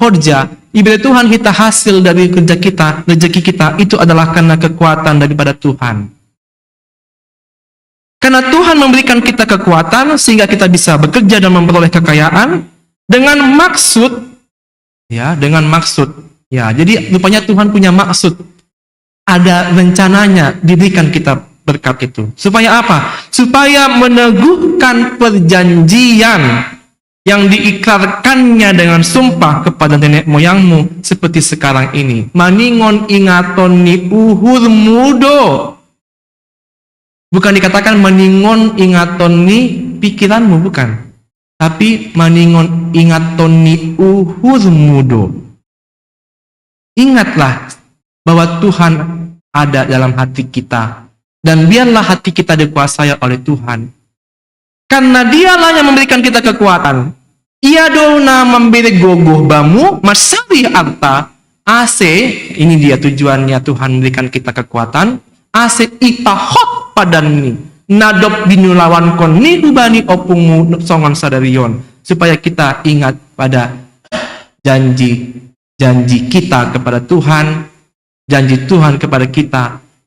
horja, ibadah Tuhan kita hasil dari kerja kita, rezeki kita, itu adalah karena kekuatan daripada Tuhan. Karena Tuhan memberikan kita kekuatan sehingga kita bisa bekerja dan memperoleh kekayaan dengan maksud, ya, dengan maksud. Ya, jadi rupanya Tuhan punya maksud. Ada rencananya diberikan kita berkat itu. Supaya apa? Supaya meneguhkan perjanjian yang diikrarkannya dengan sumpah kepada nenek moyangmu seperti sekarang ini. Maningon ingaton ni uhur mudo. Bukan dikatakan maningon ingaton ni pikiranmu, bukan. Tapi maningon ingaton ni uhur mudo. Ingatlah bahwa Tuhan ada dalam hati kita. Dan biarlah hati kita dikuasai oleh Tuhan. Karena dialah yang memberikan kita kekuatan. Ia dona memberi gogoh bamu, masari arta, ase, ini dia tujuannya Tuhan memberikan kita kekuatan, ase itahot padani, nadop binulawan kon ni ubani opungu songon sadarion. Supaya kita ingat pada janji kita kepada Tuhan, janji Tuhan kepada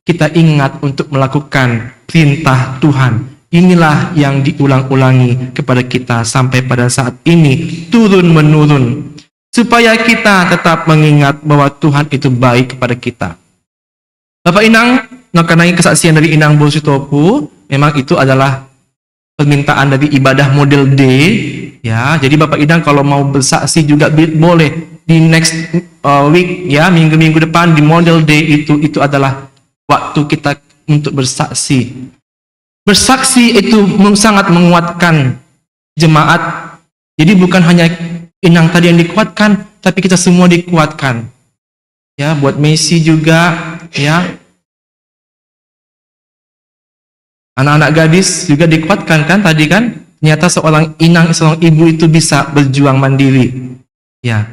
kita ingat untuk melakukan perintah Tuhan. Inilah yang diulang-ulangi kepada kita sampai pada saat ini turun-menurun. Supaya kita tetap mengingat bahwa Tuhan itu baik kepada kita. Bapak Inang, mengenai kesaksian dari Inang Bositopu, memang itu adalah permintaan dari ibadah model D. Ya, jadi Bapak Inang kalau mau bersaksi juga boleh di next week, ya, minggu-minggu depan di model D itu adalah waktu kita untuk bersaksi. Bersaksi itu sangat menguatkan jemaat. Jadi bukan hanya Inang tadi yang dikuatkan, tapi kita semua dikuatkan. Ya, buat Messi juga, ya. Anak-anak gadis juga dikuatkan kan tadi kan? Ternyata seorang inang, seorang ibu itu bisa berjuang mandiri. Ya.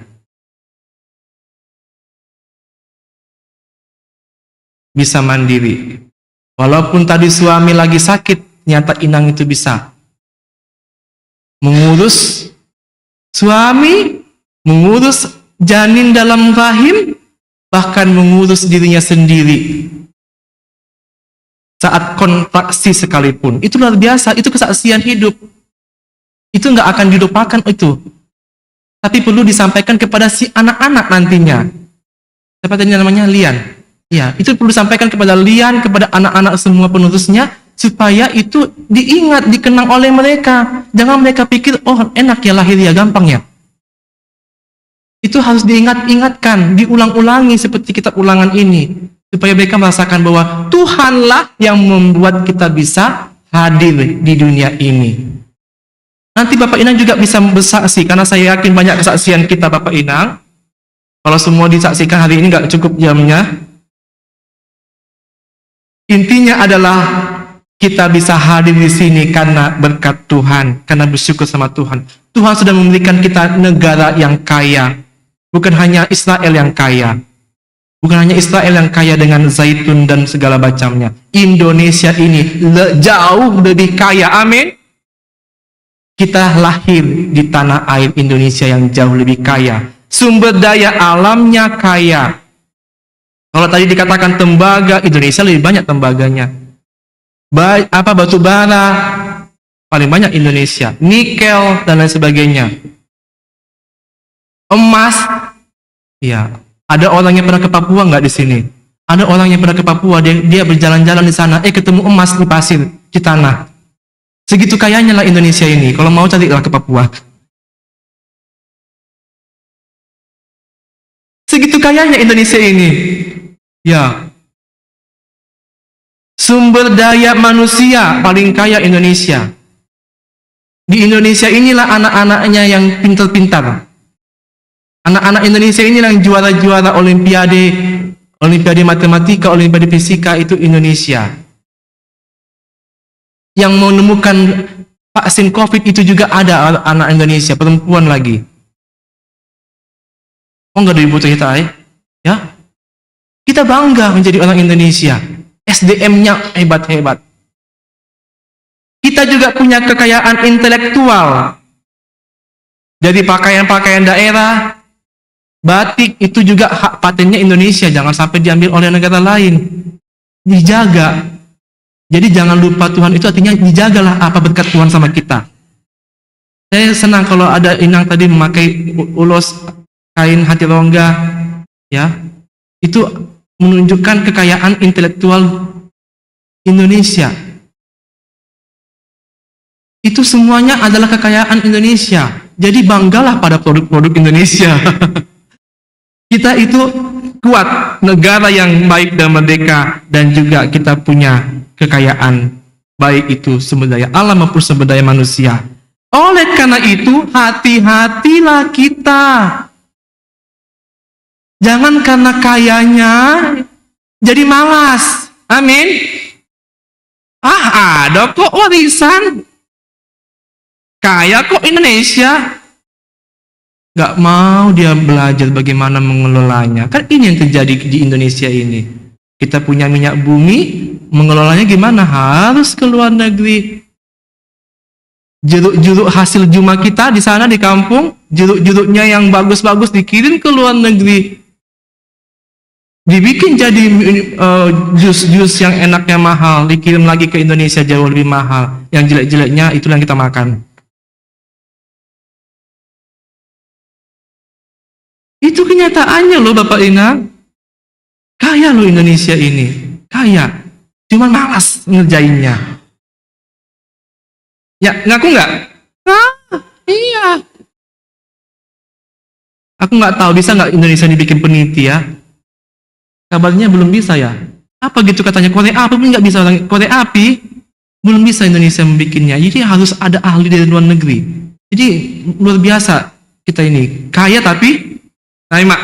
Bisa mandiri. Walaupun tadi suami lagi sakit, nyata inang itu bisa mengurus suami, mengurus janin dalam rahim, bahkan mengurus dirinya sendiri saat kontraksi sekalipun. Itu luar biasa, itu kesaksian hidup. Itu nggak akan dilupakan itu. Tapi perlu disampaikan kepada si anak-anak nantinya. Siapa tadi namanya? Lian. Ya, itu perlu disampaikan kepada Lian, kepada anak-anak semua penerusnya, supaya itu diingat, dikenang oleh mereka. Jangan mereka pikir, oh enak ya lahir ya, gampang ya. Itu harus diingatkan, diulang-ulangi seperti kitab ulangan ini. Supaya mereka merasakan bahwa Tuhanlah yang membuat kita bisa hadir di dunia ini. Nanti Bapak Inang juga bisa bersaksi, karena saya yakin banyak kesaksian kita Bapak Inang. Kalau semua disaksikan hari ini nggak cukup jamnya. Intinya adalah kita bisa hadir di sini karena berkat Tuhan, karena bersyukur sama Tuhan. Tuhan sudah memberikan kita negara yang kaya. Bukan hanya Israel yang kaya. Bukan hanya Israel yang kaya dengan zaitun dan segala macamnya. Indonesia ini jauh lebih kaya. Amin. Kita lahir di tanah air Indonesia yang jauh lebih kaya. Sumber daya alamnya kaya. Kalau tadi dikatakan tembaga, Indonesia lebih banyak tembaganya. Batu bara paling banyak Indonesia, nikel dan lain sebagainya. Emas, ya. Ada orang yang pernah ke Papua nggak di sini? Ada orang yang pernah ke Papua, dia berjalan-jalan di sana, ketemu emas di pasir, di tanah. Segitu kayanya lah Indonesia ini. Kalau mau carilah ke Papua. Segitu kayanya Indonesia ini. Ya. Sumber daya manusia paling kaya Indonesia. Di Indonesia inilah anak-anaknya yang pintar-pintar. Anak-anak Indonesia inilah yang juara-juara olimpiade matematika, olimpiade fisika, itu Indonesia. Yang menemukan vaksin COVID itu juga ada anak Indonesia, perempuan lagi. Oh, nggak dibutuh kita, ya? Kita bangga menjadi orang Indonesia. SDM-nya hebat-hebat. Kita juga punya kekayaan intelektual. Dari pakaian-pakaian daerah, batik itu juga hak patennya Indonesia. Jangan sampai diambil oleh negara lain. Dijaga. Jadi jangan lupa Tuhan itu artinya dijagalah apa berkat Tuhan sama kita. Saya senang kalau ada Inang tadi memakai ulos kain hati rongga, ya. Itu menunjukkan kekayaan intelektual Indonesia. Itu semuanya adalah kekayaan Indonesia. Jadi banggalah pada produk-produk Indonesia. Kita itu kuat, negara yang baik dan merdeka, dan juga kita punya kekayaan, baik itu sumber daya alam maupun sumber daya manusia. Oleh karena itu, hati-hatilah kita. Jangan karena kayanya jadi malas. Amin. Ada kok warisan. Kaya kok Indonesia. Gak mau dia belajar bagaimana mengelolanya. Kan ini yang terjadi di Indonesia ini. Kita punya minyak bumi, mengelolanya gimana? Harus ke luar negeri. Jeruk-jeruk hasil juma kita di sana di kampung, jeruk-jeruknya yang bagus-bagus dikirim ke luar negeri. Dibikin jadi jus-jus yang enaknya mahal, dikirim lagi ke Indonesia jauh lebih mahal. Yang jelek-jeleknya itulah yang kita makan. Itu kenyataannya loh Bapak Ina. Kaya loh Indonesia ini. Kaya. Cuma malas ngerjainnya. Ya, ngaku nggak? Iya. Aku nggak tahu bisa nggak Indonesia dibikin peneliti ya. Kabarnya belum bisa ya. Apa gitu katanya Korea api pun nggak bisa orang Korea api. Belum bisa Indonesia membikinnya. Jadi harus ada ahli dari luar negeri. Jadi luar biasa kita ini. Kaya tapi mak.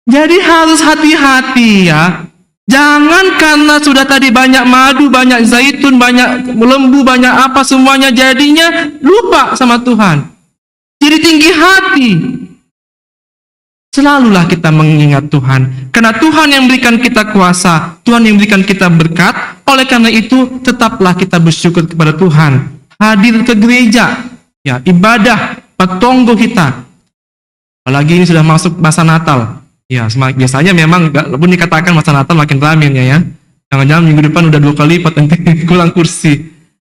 Jadi harus hati-hati ya. Jangan karena sudah tadi banyak madu, banyak zaitun, banyak lembu, banyak apa semuanya jadinya lupa sama Tuhan. Jadi tinggi hati. Selalulah kita mengingat Tuhan. Karena Tuhan yang berikan kita kuasa, Tuhan yang berikan kita berkat. Oleh karena itu, tetaplah kita bersyukur kepada Tuhan. Hadir ke gereja, ya ibadah, petonggo kita. Apalagi ini sudah masuk masa Natal. Ya, biasanya memang pun dikatakan masa Natal makin ramai ya. Jangan-jangan minggu depan udah 2 kali lipat nanti kurang kursi.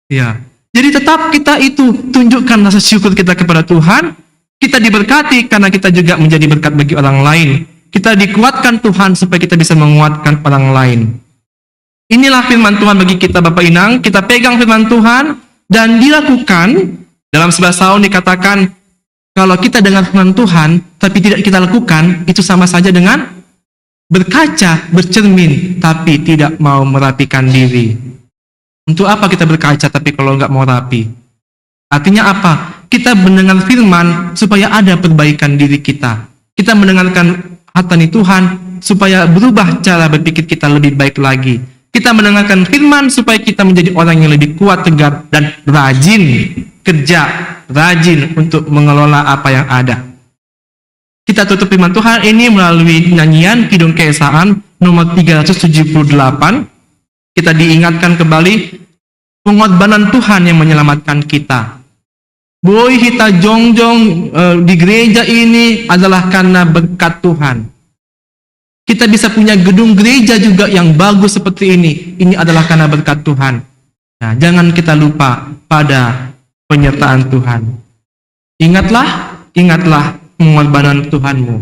Ya. Jadi tetap kita itu tunjukkan rasa syukur kita kepada Tuhan. Kita diberkati karena kita juga menjadi berkat bagi orang lain. Kita dikuatkan Tuhan supaya kita bisa menguatkan orang lain. Inilah firman Tuhan bagi kita Bapak Inang. Kita pegang firman Tuhan dan dilakukan. Dalam 11 tahun dikatakan kalau kita dengar firman Tuhan, tapi tidak kita lakukan, itu sama saja dengan berkaca, bercermin, tapi tidak mau merapikan diri. Untuk apa kita berkaca, tapi kalau nggak mau rapi? Artinya apa? Kita mendengar firman, supaya ada perbaikan diri kita. Kita mendengarkan hatani Tuhan, supaya berubah cara berpikir kita lebih baik lagi. Kita mendengarkan firman, supaya kita menjadi orang yang lebih kuat, tegar, dan rajin kerja. Rajin untuk mengelola apa yang ada. Kita tutup firman Tuhan ini melalui nyanyian Kidung Keesaan nomor 378. Kita diingatkan kembali pengorbanan Tuhan yang menyelamatkan kita. Boy kita jongjong di gereja ini adalah karena berkat Tuhan. Kita bisa punya gedung gereja juga yang bagus seperti ini. Ini adalah karena berkat Tuhan. Nah, jangan kita lupa pada penyertaan Tuhan. Ingatlah pengorbanan Tuhanmu.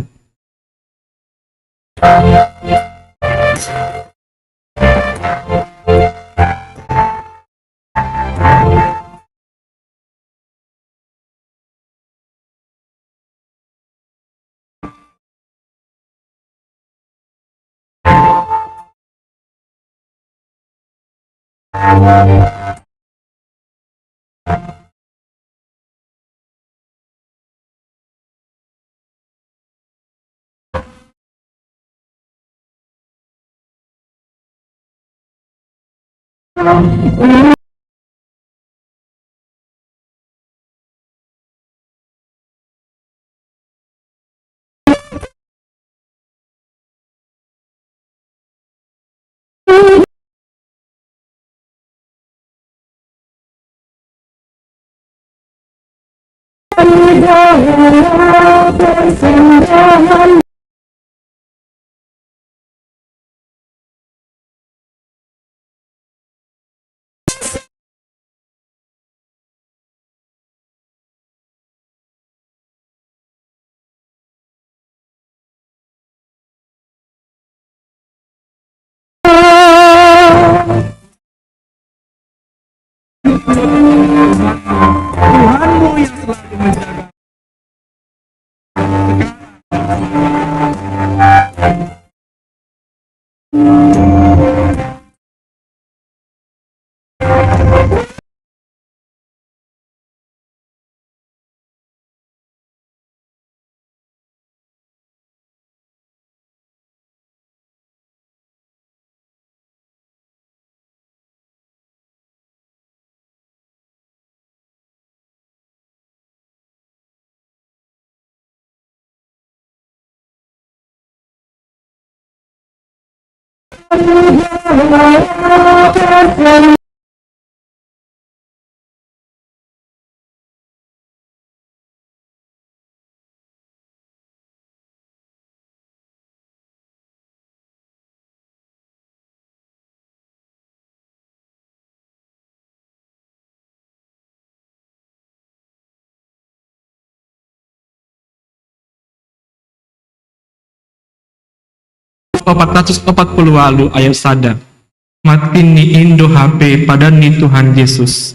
Tuhanmu yang selalu menjaga. Walu ayat sada. Matin ni Indo HP pada ni Tuhan Yesus.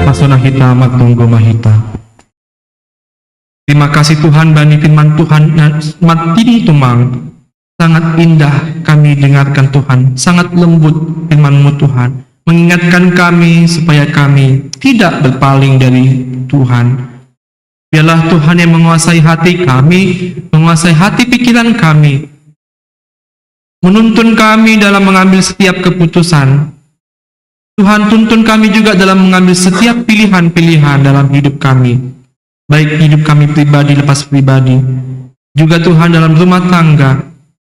Pasona kita matunggu mahita. Terima kasih Tuhan bani firman Tuhan matini tumang. Sangat indah kami dengarkan Tuhan. Sangat lembut firman-Mu Tuhan. Mengingatkan kami supaya kami tidak berpaling dari Tuhan. Biarlah Tuhan yang menguasai hati kami, menguasai hati pikiran kami, menuntun kami dalam mengambil setiap keputusan. Tuhan tuntun kami juga dalam mengambil setiap pilihan-pilihan dalam hidup kami, baik hidup kami pribadi lepas pribadi, juga Tuhan dalam rumah tangga,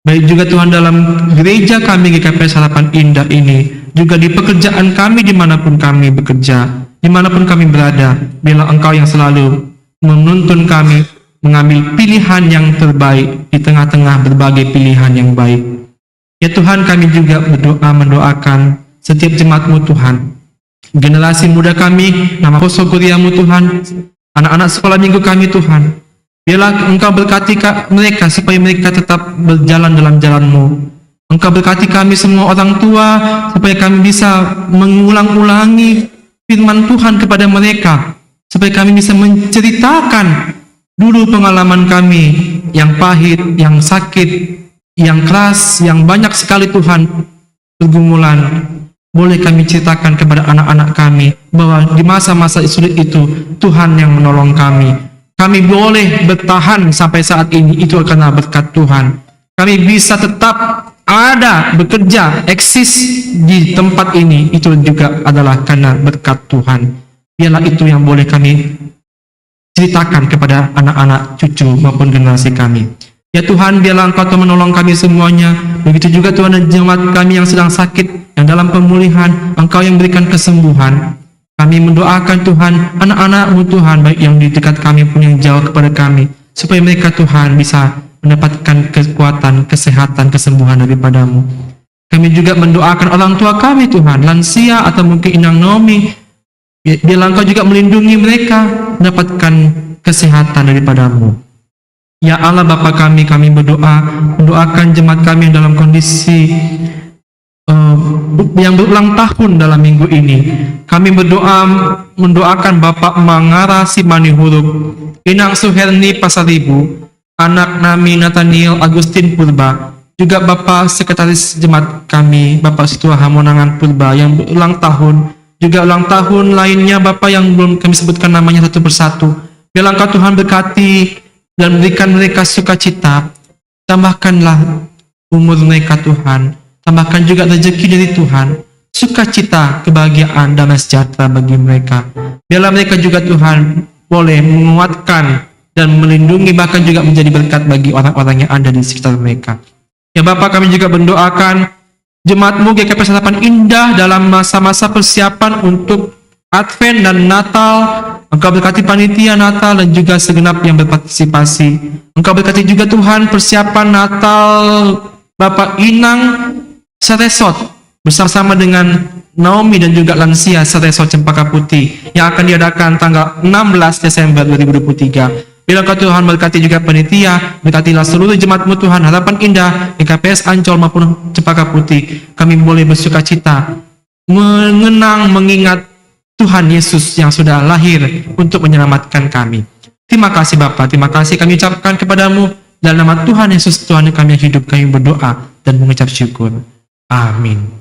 baik juga Tuhan dalam gereja kami GKP Harapan Indah ini, juga di pekerjaan kami dimanapun kami bekerja, dimanapun kami berada. Biarlah Engkau yang selalu menuntun kami mengambil pilihan yang terbaik di tengah-tengah berbagai pilihan yang baik. Ya Tuhan, kami juga berdoa mendoakan setiap jemaat-Mu Tuhan, generasi muda kami, nama poso kuliah-Mu Tuhan, anak-anak sekolah minggu kami Tuhan. Biarlah Engkau berkati mereka supaya mereka tetap berjalan dalam jalan-Mu. Engkau berkati kami semua orang tua supaya kami bisa mengulang-ulangi firman Tuhan kepada mereka, supaya kami bisa menceritakan dulu pengalaman kami yang pahit, yang sakit, yang keras, yang banyak sekali Tuhan pergumulan. Boleh kami ceritakan kepada anak-anak kami bahwa di masa-masa sulit itu Tuhan yang menolong kami. Kami boleh bertahan sampai saat ini itu karena berkat Tuhan. Kami bisa tetap ada, bekerja, eksis di tempat ini itu juga adalah karena berkat Tuhan. Biarlah itu yang boleh kami ceritakan kepada anak-anak, cucu maupun generasi kami. Ya Tuhan, biarlah Engkau Tuhan menolong kami semuanya. Begitu juga Tuhan dan jemaat kami yang sedang sakit, yang dalam pemulihan, Engkau yang berikan kesembuhan. Kami mendoakan Tuhan, anak-anak-Mu Tuhan, baik yang di dekat kami pun yang jauh kepada kami, supaya mereka Tuhan bisa mendapatkan kekuatan, kesehatan, kesembuhan daripada-Mu. Kami juga mendoakan orang tua kami Tuhan, lansia atau mungkin inang Naomi. Biarlah Engkau juga melindungi mereka, mendapatkan kesehatan daripada-Mu. Ya Allah Bapa kami mendoakan jemaat kami yang dalam kondisi yang berulang tahun dalam minggu ini. Kami mendoakan Bapak Mangara Simani Huruf, Inang Suherni Pasaribu, anak Nami Nathaniel Agustin Purba, juga Bapak Sekretaris Jemaat kami, Bapak Situa Hamonangan Purba yang berulang tahun, juga ulang tahun lainnya Bapak yang belum kami sebutkan namanya satu persatu. Biarlah Engkau Tuhan berkati dan berikan mereka sukacita, tambahkanlah umur mereka Tuhan, tambahkan juga rezeki dari Tuhan, sukacita, kebahagiaan, damai sejahtera bagi mereka. Biarlah mereka juga Tuhan boleh menguatkan dan melindungi, bahkan juga menjadi berkat bagi orang-orang yang ada di sekitar mereka. Ya Bapak, kami juga mendoakan jemaat-Mu GKP Satapan Indah dalam masa-masa persiapan untuk Advent dan Natal. Engkau berkati panitia Natal dan juga segenap yang berpartisipasi. Engkau berkati juga Tuhan persiapan Natal Bapak Inang Saresot bersama dengan Naomi dan juga lansia Saresot Cempaka Putih yang akan diadakan tanggal 16 Desember 2023. Bila Kau Tuhan berkati juga panitia, berkatilah seluruh jemaat-Mu Tuhan, Harapan Indah, GKPS Ancol maupun Cempaka Putih. Kami boleh bersuka cita, mengingat Tuhan Yesus yang sudah lahir untuk menyelamatkan kami. Terima kasih Bapa, terima kasih kami ucapkan kepadamu dalam nama Tuhan Yesus, Tuhan yang kami hidup, kami berdoa dan mengucap syukur. Amin.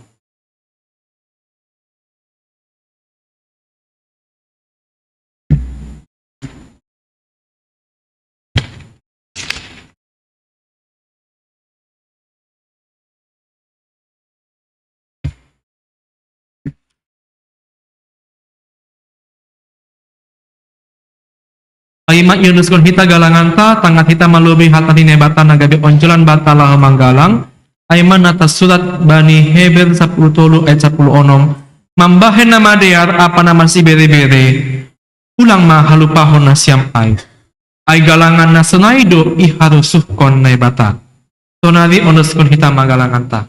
Aimat Yunus kun hita galangan ta, tangat hita malubi hatani nebata nagabi oncolan batala manggalang. Aiman atas surat Bani Heber 10 tolu ayat 10 onom. Mambahen nama dear apa nama si bere-bere. Ulang ma halupahon na siampai. Ay galangan na senaido iharusuh kon nebata. Tonali onus kun hita magalangan ta.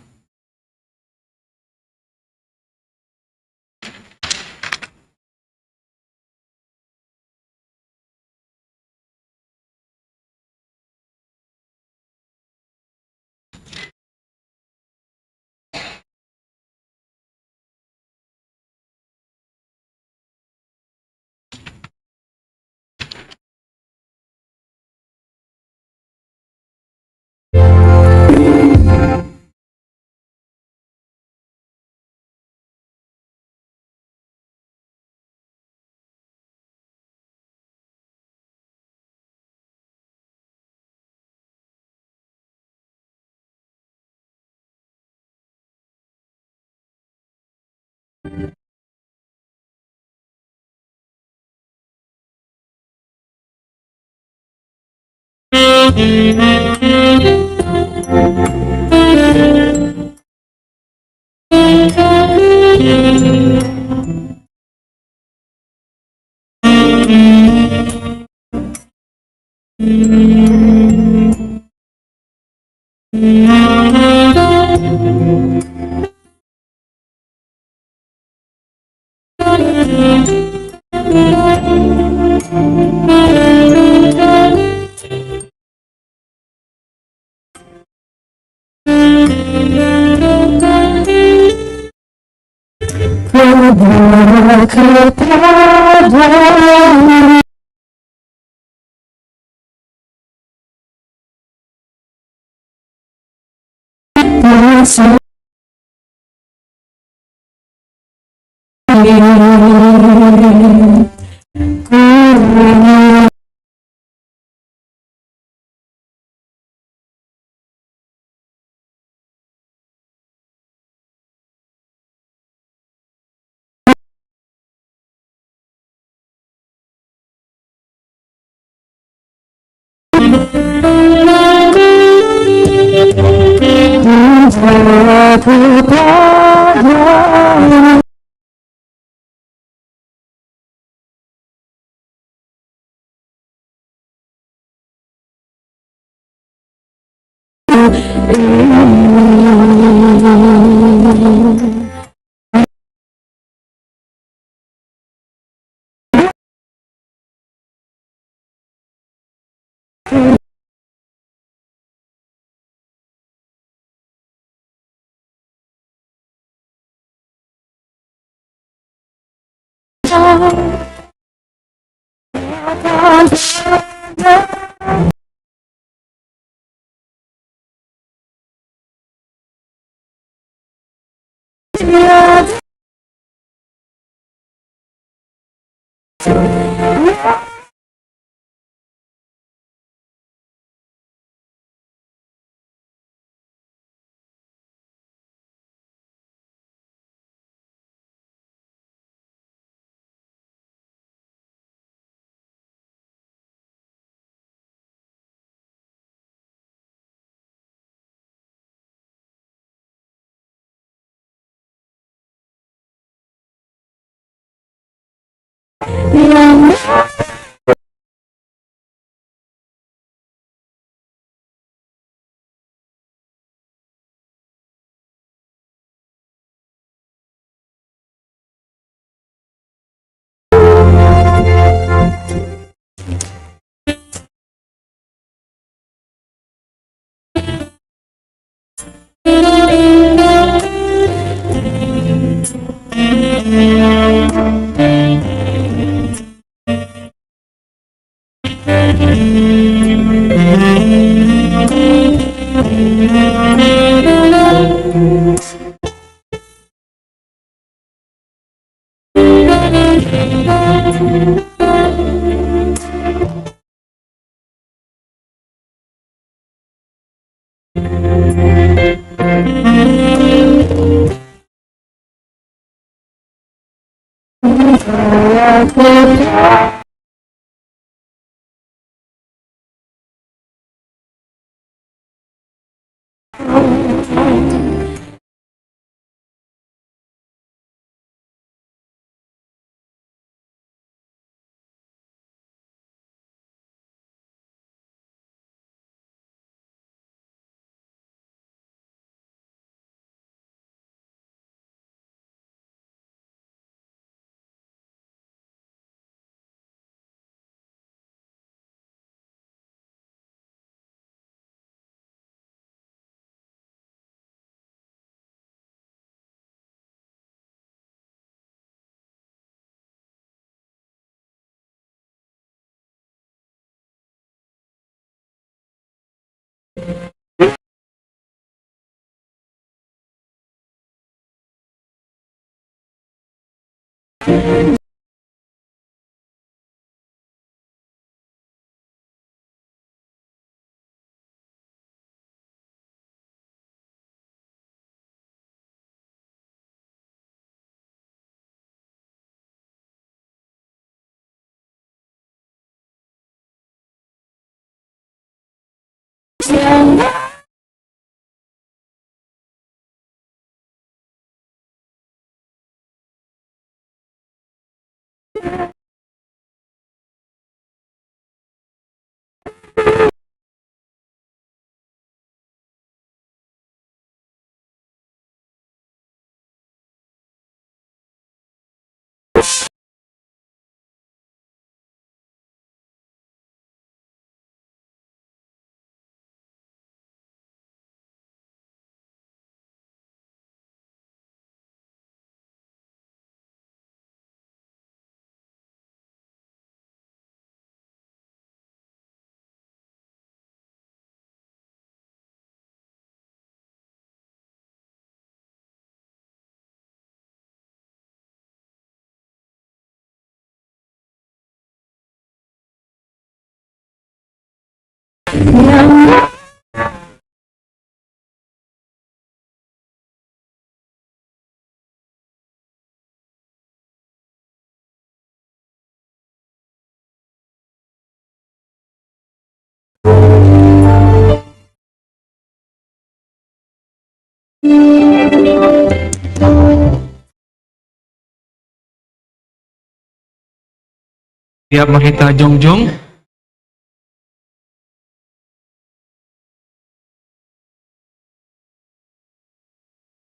Tiap Mahita Jongjong.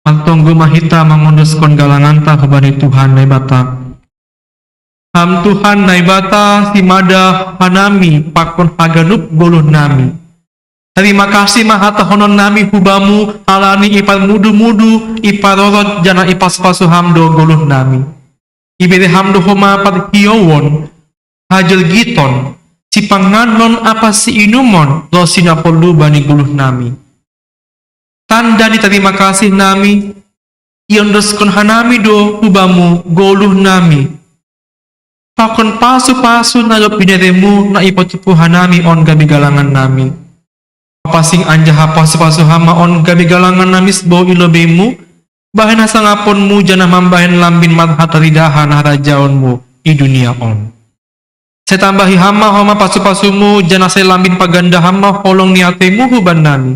Pantonggo Mahita mangunduskan galanganta kepada Tuhan naibata. Ham Tuhan naibata simada hanami pakon haganup goluh nami. Terima kasih mahata honon nami hubamu alani ipar mudu-mudu iparorot jana ipas pasuhamdo goluh nami. Ibere hamdo homa pat hiowon, hajel giton, si panganon apa si inumon, lo sinapolu bani guluh nami. Tanda ni terima kasih nami, iondeskon hanami do hubamu goluh nami. Pakon pasu-pasu na lo pineremu na ipotupu hanami on gabi galangan nami. Pasing anjaha pasu-pasu hama on gabi galangan nami sbo ilobemu, bahen hasangaponmu jana mambahen lambin madhataridahan harajaonmu i dunia on. Saya tambahi hama pasu-pasumu jana saya lambin paganda hama holong niatemu huban nami.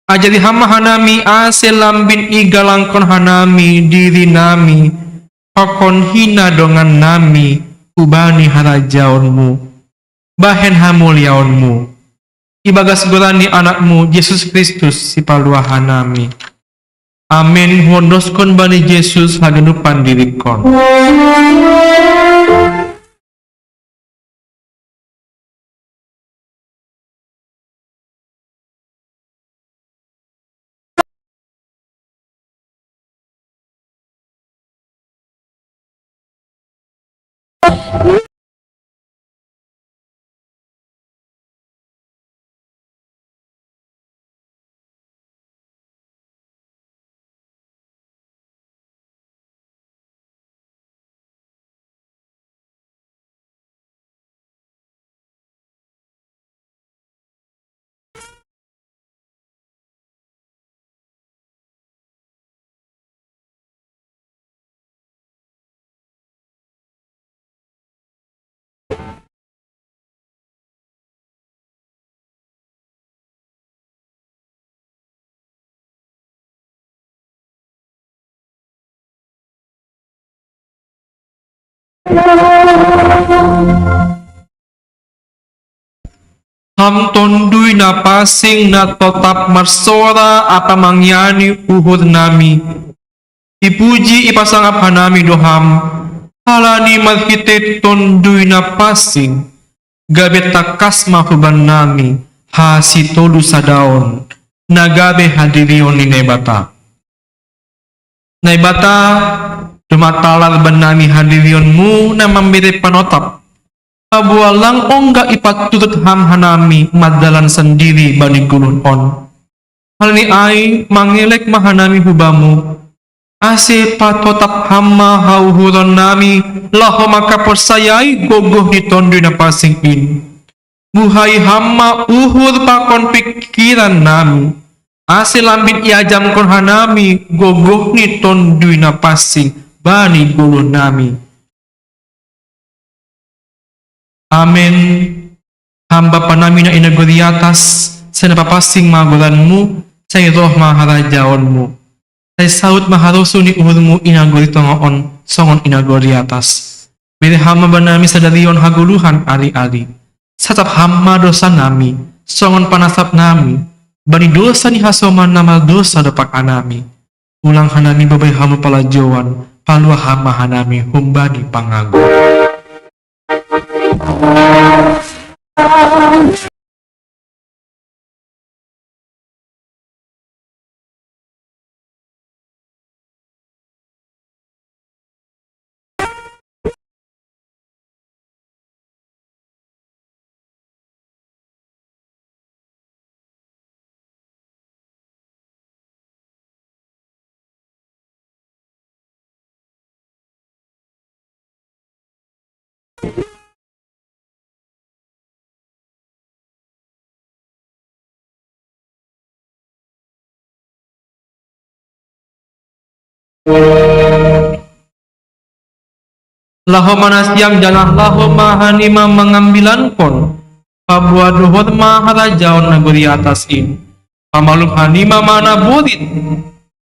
Ajari hama hanami ase lambin igalangkon hanami diri nami. Pakon hina dongan nami ubani harajaonmu. Bahen hamulyaonmu. Ibagas gorani anakmu Yesus Kristus si paluahan nami. Amin. Hondoskon bani Yesus hagenupan dirikon. Ham tondui na pasing na totap marsora apa mangyani uhur nami. Ipuji ipasangap hanami doham. Halani malkite tondui na pasing. Gabe takas mahuban nami. Hasi tolu sadaon. Nagabe hadirion ni nebata. Nebata dumatalar benami hadirionmu na memberi panotap. Abualang ongga ipatutut ham hanami madalan sendiri bani gulun on. Hal ni ai mangelek mahanami hubamu. Ase patotap hamma hauhuron nami laho maka persayai gogoh ditondu na pasing in. Buhai hamma uhur pakon pikiran nami. Ase lambin iajam kon hanami gogoh ni tondu na pasing bani gulun nami. Amin. Hamba panami na inaguri atas sa napapasing magulanmu sa roh maharajaonmu. Sa saut maharuso ni uhurmu inaguri tongoon songon inaguri atas. Bili hamba ba nami sa darion haguluhan ari-ari. Satap hamba dosa nami songon panasap nami. Bani dosa ni hasoman na maldosa dapak anami. Ulang hanami babay hamba palajowan palwa hamba hanami humbani pangago. Laho manasiam jalan laho mahanima mengambilan kon. Pabua dohot maharajaon naguri atas in. Pamalum hanima mana burit.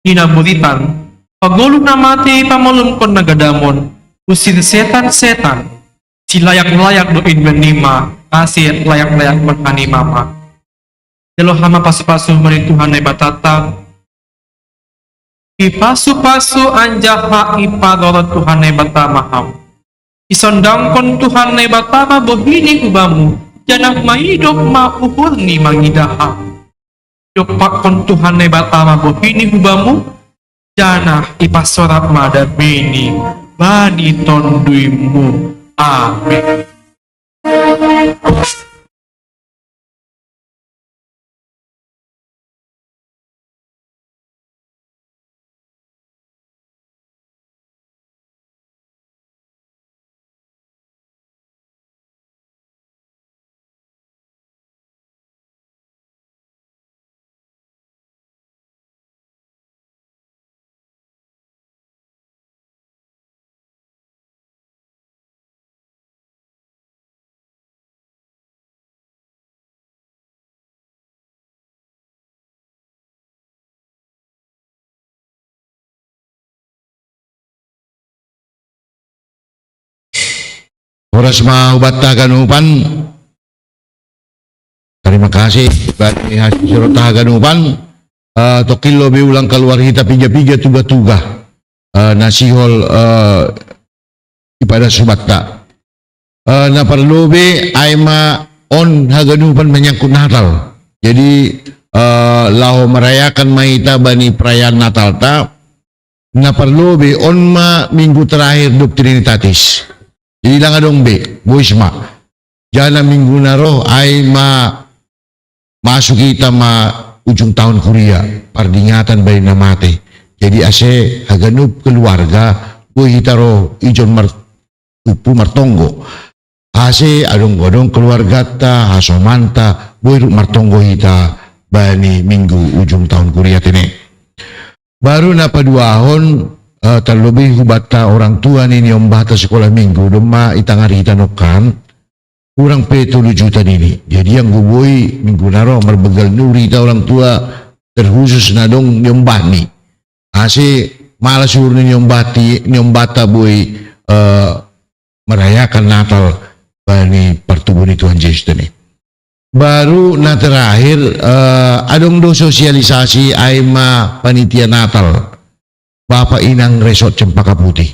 Ina buritan. Pagulung na mati pamalum kon nagadamon. Usir setan-setan. Si layak-layak doin benima. Asir layak-layak menhanima ma. Jalo hama pasu-pasu meri Tuhan ay batata. Ipasu-pasu anjaha ipadorot Tuhan ay batamaham. Isondang kon Tuhan ay batama bohini ubamu. Janang maidok mauhur ni mangidaha. Dopak kon Tuhan ay batama bohini ubamu. Janah ipasorat mada beni bani tonduimu. Amin. Oras maubat taganupan. Terima kasih bagi hasil taganupan. Tokilo ulang keluar hita piga-piga tuga-tuga. Nasihol ibadah subatta. Na perlu be aima on haganupan menyangkut Natal. Jadi lahu merayakan maita bani perayaan Natal ta. Na perlu be on ma minggu terakhir Trinitatis. Jadi lang adong be, buisma. Jana minggu naro ay masuk kita ujung tahun Korea, pardingatan bayi namate. Jadi ase haganup keluarga, buih hitaro ijon upu martonggo. Ase adong godong keluarga ta, hasomanta, buih martonggo hita bani minggu ujung tahun Korea tene. Baru napa 2 tahun terlebih hubata orang tua ni om bata sekolah minggu doma itangari tanokan kurang pe 7 juta ini. Jadi yang guboi minggu naro merbegal nuri ta orang tua terkhusus nadong nyom bani. Ase malas urun nyom bata boy merayakan Natal bani pertubuhan Tuhan Yesus ini. Baru na terakhir adong do sosialisasi aima panitia Natal. Bapak Inang Resort Cempaka Putih.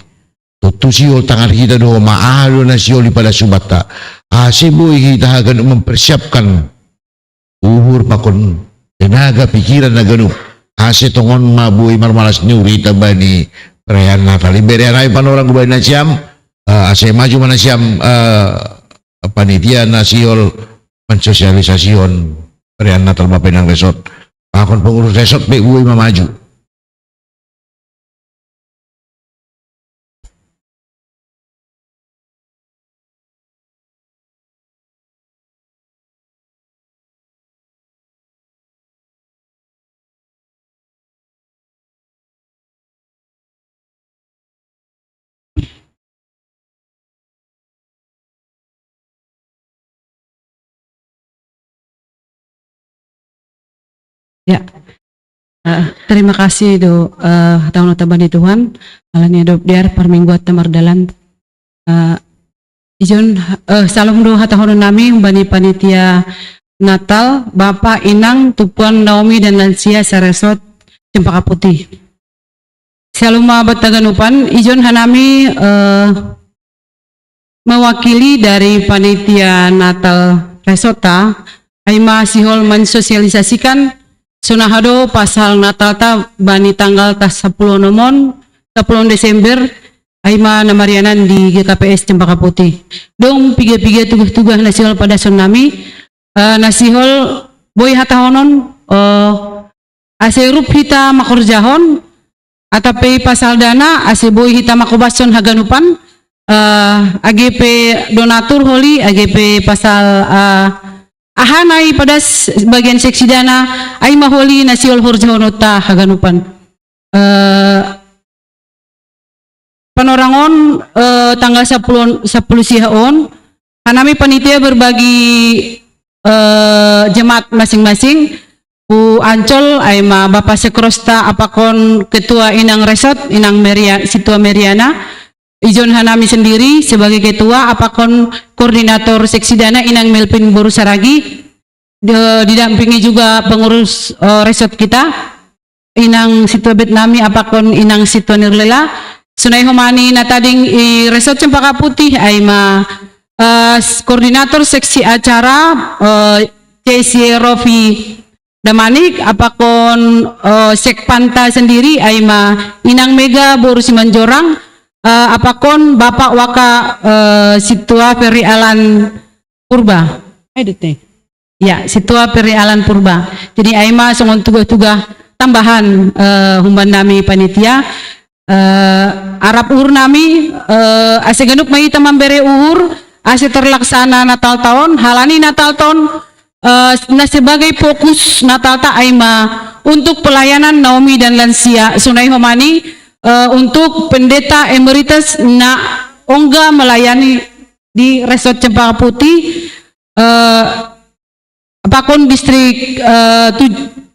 Tutu siyo tangan kita do maalo na siyo pada subata. Asiboy kita akan mempersiapkan uhur pakon tenaga pikiran na ganu. Asi tongon mabuy marmalas nyuri tabani perayaan Natal. Iberi aray panorang gubay na siyam. Asi maju mana siyam panitia na siyo mensosialisasiyon perayaan Natal Bapak Inang Resort. Pakon pengurus resort pe uy mamaju. Ya, terima kasih do tahun tabani Tuhan. Alani adop diar permingguan tamardalan. Ijon salam do tahun nami bani panitia Natal Bapak Inang Tupuan Naomi dan Lansia Saresot Cempaka Putih. Salam bataganupan ijon hanami mewakili dari panitia Natal Resota aima sihol mensosialisasikan sunahado pasal Natal ta bani tanggal ta 10 nomon 10 Desember aima namarianan di GKPS Cempaka Putih. Dong piga-piga tugas-tugas nasihol pada tsunami nasihol boy hatahonon aserup hita makorjahon atape pasal dana ase boy hita makobason haganupan AGP donatur holi AGP pasal ahanay pada bagian seksi dana ay mahuli na siol horjahonota haganupan panorangon tanggal 10 sihaon kanami panitia berbagi jemaat masing-masing Bu Ancol ay Bapak Sekrosta apakon Ketua Inang Resort Inang Situa Meriana ijon hanami sendiri sebagai ketua apakon koordinator seksi dana Inang Melvin Borusaragi didampingi juga pengurus resort kita Inang Situa Betnami apakon Inang Situa Nirlela sunai homani na tading resort Cempaka Putih ay koordinator seksi acara CC Rofi Damanik apakon sekpanta sendiri aima inang mega boru simanjorang apakon bapak waka situa Peri Alan Purba. Ya, situa Peri Alan Purba. Jadi aima songon tugas-tugas tambahan humban nami panitia Arab uhur nami ase genuk mai tambere uhur ase terlaksana Natal tahun halani Natal tahun nah sebagai fokus Natal ta aima untuk pelayanan Naomi dan lansia sunai homani untuk pendeta emeritus na ongga melayani di Resort Cempaka Putih apakun distrik 7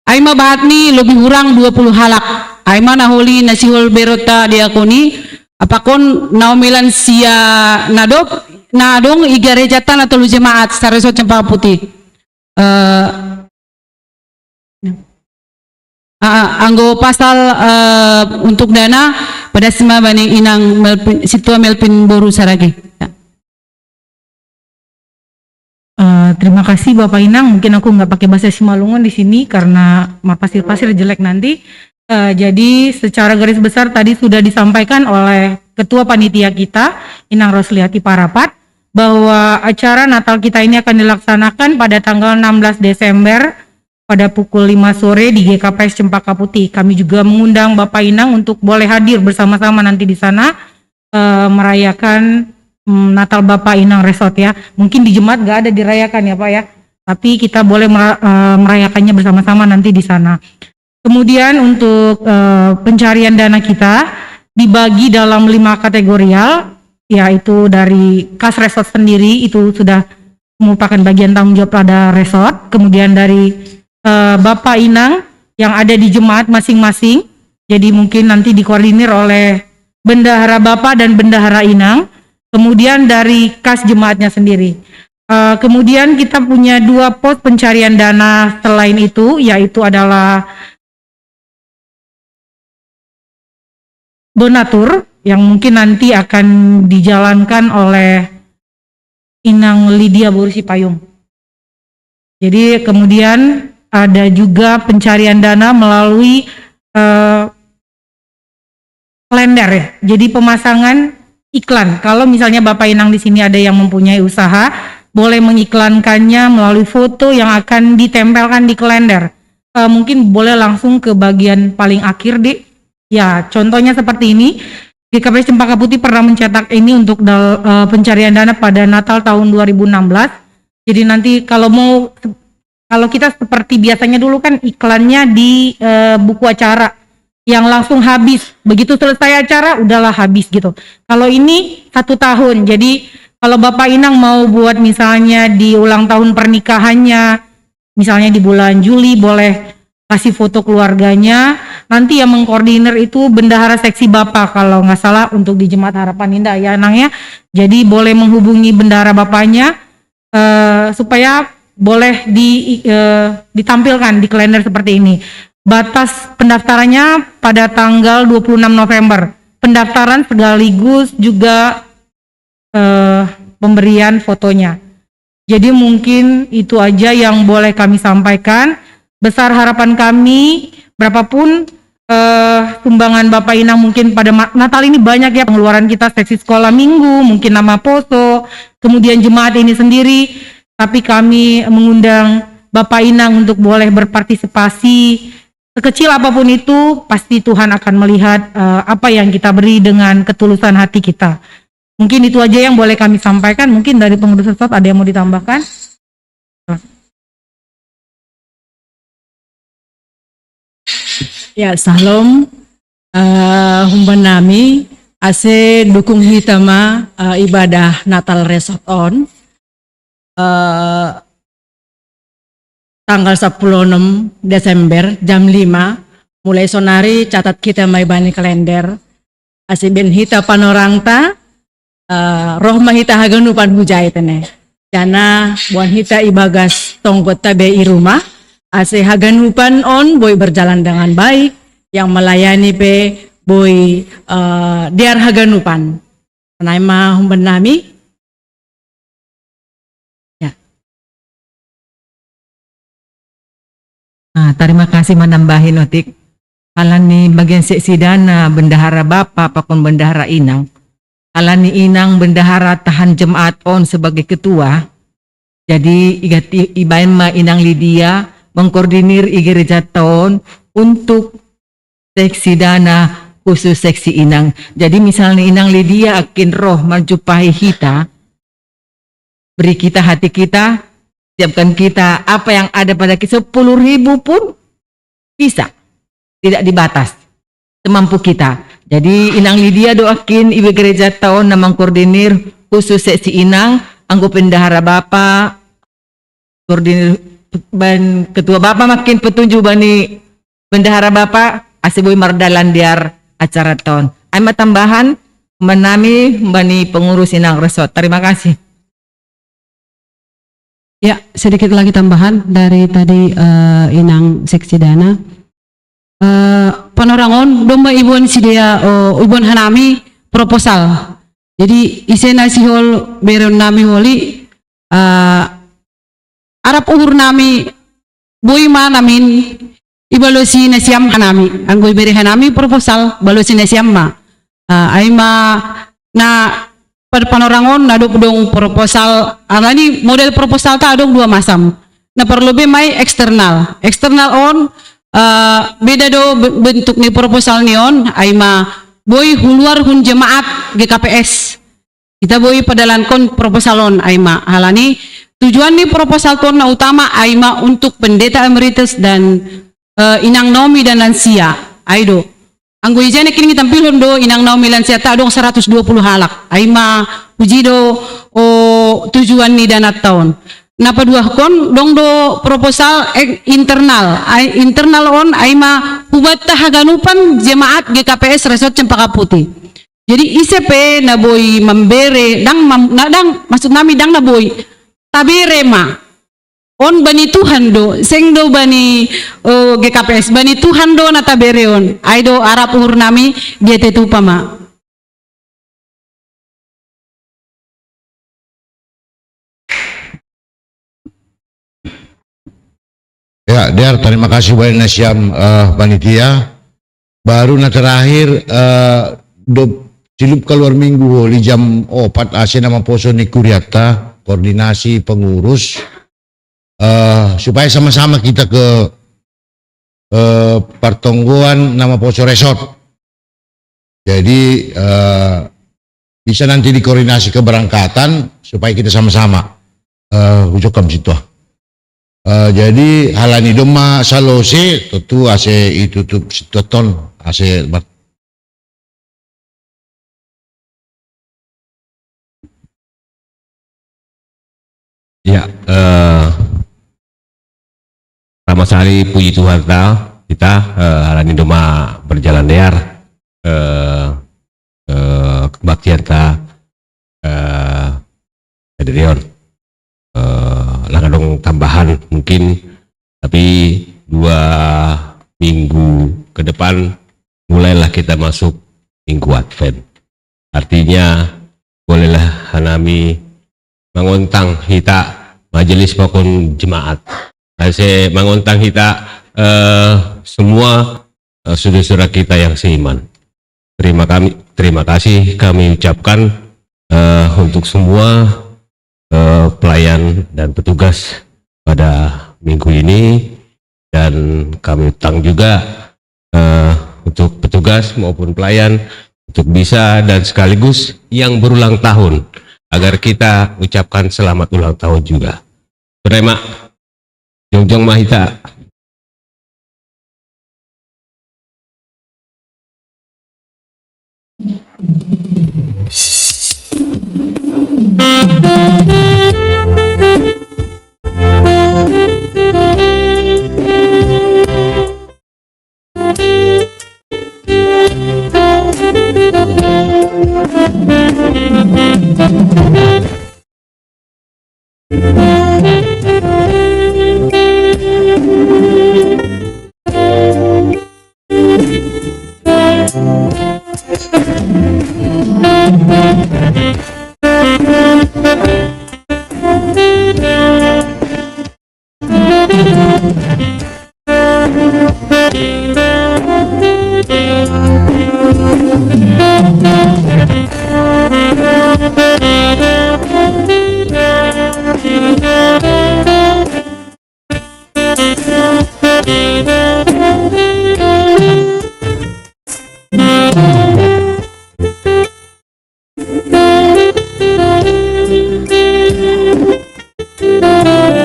aima bahatni lebih kurang 20 halak aima naholi nasihol berota diakoni apakun Naomi lansia nadop nah dong igarejatan atau lu jemaat secara Resort Cempaka Putih anggo pasal untuk dana pada sima bani inang situa Melvin Boru Saragi. Terima kasih Bapak Inang. Mungkin aku nggak pakai bahasa Simalungun di sini karena pasir-pasir jelek nanti. Jadi secara garis besar tadi sudah disampaikan oleh Ketua Panitia kita Inang Rosliati Parapat bahwa acara Natal kita ini akan dilaksanakan pada tanggal 16 Desember pada pukul 5 sore di GKPS Cempaka Putih. Kami juga mengundang Bapak Inang untuk boleh hadir bersama-sama nanti di sana merayakan Natal Bapak Inang Resort ya. Mungkin di Jemaat nggak ada dirayakan ya Pak ya, tapi kita boleh merayakannya bersama-sama nanti di sana. Kemudian untuk pencarian dana kita dibagi dalam 5 kategorial, yaitu dari kas resort sendiri itu sudah merupakan bagian tanggung jawab pada resort. Kemudian dari Bapak Inang yang ada di jemaat masing-masing, jadi mungkin nanti dikoordinir oleh Bendahara Bapak dan Bendahara Inang. Kemudian dari kas jemaatnya sendiri. Kemudian kita punya 2 pos pencarian dana selain itu, yaitu adalah donatur yang mungkin nanti akan dijalankan oleh Inang Lydia Borusi Payung. Jadi kemudian ada juga pencarian dana melalui kalender ya. Jadi pemasangan iklan. Kalau misalnya Bapak Inang di sini ada yang mempunyai usaha, boleh mengiklankannya melalui foto yang akan ditempelkan di kalender. Mungkin boleh langsung ke bagian paling akhir deh. Ya, contohnya seperti ini. GKPS Cempaka Putih pernah mencetak ini untuk pencarian dana pada Natal tahun 2016. Jadi nanti kalau kita seperti biasanya dulu kan iklannya di buku acara yang langsung habis, begitu selesai acara udahlah habis gitu. Kalau ini 1 tahun, jadi kalau Bapak Inang mau buat misalnya di ulang tahun pernikahannya, misalnya di bulan Juli boleh kasih foto keluarganya, nanti yang mengkoordinir itu bendahara seksi Bapak kalau nggak salah untuk di Jemaat Harapan Indah ya Nang ya. Jadi boleh menghubungi bendahara Bapaknya supaya boleh ditampilkan di kalender seperti ini. Batas pendaftarannya pada tanggal 26 November. Pendaftaran sekaligus juga pemberian fotonya. Jadi mungkin itu aja yang boleh kami sampaikan. Besar harapan kami, berapapun sumbangan Bapak Inang mungkin pada Natal ini banyak ya pengeluaran kita, seksi sekolah minggu, mungkin nama poso, kemudian jemaat ini sendiri. Tapi kami mengundang Bapak Inang untuk boleh berpartisipasi. Sekecil apapun itu, pasti Tuhan akan melihat apa yang kita beri dengan ketulusan hati kita. Mungkin itu aja yang boleh kami sampaikan. Mungkin dari pengurus resort ada yang mau ditambahkan? Ya, salam humban nami ase dukung hitama ibadah Natal Resort on tanggal 16 Desember jam 5 mulai sonari catat kita may bani kalender ase ben hita panorangta roh mahita haganupan hujay tene jana buan hita ibagas tonggot tabe i rumah ase haganupan on boy berjalan dengan baik yang melayani pe boy diar haganupan naima humban nami Terima kasih menambahin otik. Alan ni bagian seksi dana bendahara bapa pakon bendahara inang. Alan ni inang bendahara tahan jemaat on sebagai ketua. Jadi igati ibain ma inang Lydia mengkoordinir gereja tahun untuk seksi dana khusus seksi inang. Jadi misalnya inang Lydia akin roh menjumpahi kita, beri kita hati kita, siapkan kita apa yang ada pada kita 10.000 pun bisa. Tidak dibatas, semampu kita. Jadi Inang Lydia doakin ibu gereja tahun namang koordinir khusus seksi Inang, anggo pendahara Bapa, koordinir ban ketua Bapa makin petunjuk bani bendahara Bapa, aseboy mardalan diar acara tahun. Ama tambahan menami bani pengurus Inang Resort. Terima kasih. Ya, sedikit lagi tambahan dari tadi Inang Seksi Dana. Panorangon domba ibon si dia ibon hanami proposal. Jadi isena sihol beron nami woli arap uhur nami boy ma namin ibalosi na siyam hanami. Ang boy beri hanami proposal balosi na siyam ma. Ay ma na pada panorangon nadok dong proposal anani model proposal ta adong 2 masam. Na perlu be may eksternal. Eksternal on beda do bentuk ni proposal nion ay ma boy huluar hun jemaat GKPS kita boy padalan kon proposalon ay ma halani tujuan ni proposal ton na utama ay ma untuk pendeta emeritus dan inang Naomi dan lansia ay do ang goy jane kini tampilon do inang Naomi lansia ta dong 120 halak ay ma puji do tujuan ni dana tahun. Napa dua kon dong do proposal internal ay internal on ay ma hubat tahaganupan jemaat GKPS Resort Cempaka Putih. Jadi ICP na boy membere dang maksud nami dang na boy tabere ma on bani Tuhan do seng do bani GKPS bani Tuhan do na tabere on ay do arap uhur nami dia tetu pama. Ya, Dar, terima kasih banyak Nasyam panitia. Baru na terakhir silup keluar minggu di jam 4 AC nama poso ni Kuriata koordinasi pengurus supaya sama-sama kita ke pertongguan nama poso resort. Jadi bisa nanti dikoordinasi keberangkatan supaya kita sama-sama ujukam situ. Jadi halani doma salose tentu ase itu tuh ton ase ya pertama sekali puji Tuhan kita halani doma berjalan liar kebaktian ta Adrian dong tambahan mungkin tapi 2 minggu ke depan mulailah kita masuk minggu Advent, artinya bolehlah hanami mengontang kita majelis pakon jemaat ase mengontang kita semua saudara kita yang seiman. Terima kasih kami ucapkan untuk semua pelayan dan petugas pada minggu ini, dan kami utang juga untuk petugas maupun pelayan untuk bisa dan sekaligus yang berulang tahun agar kita ucapkan selamat ulang tahun juga. Terima Jongjong Mahita.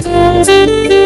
Thank you.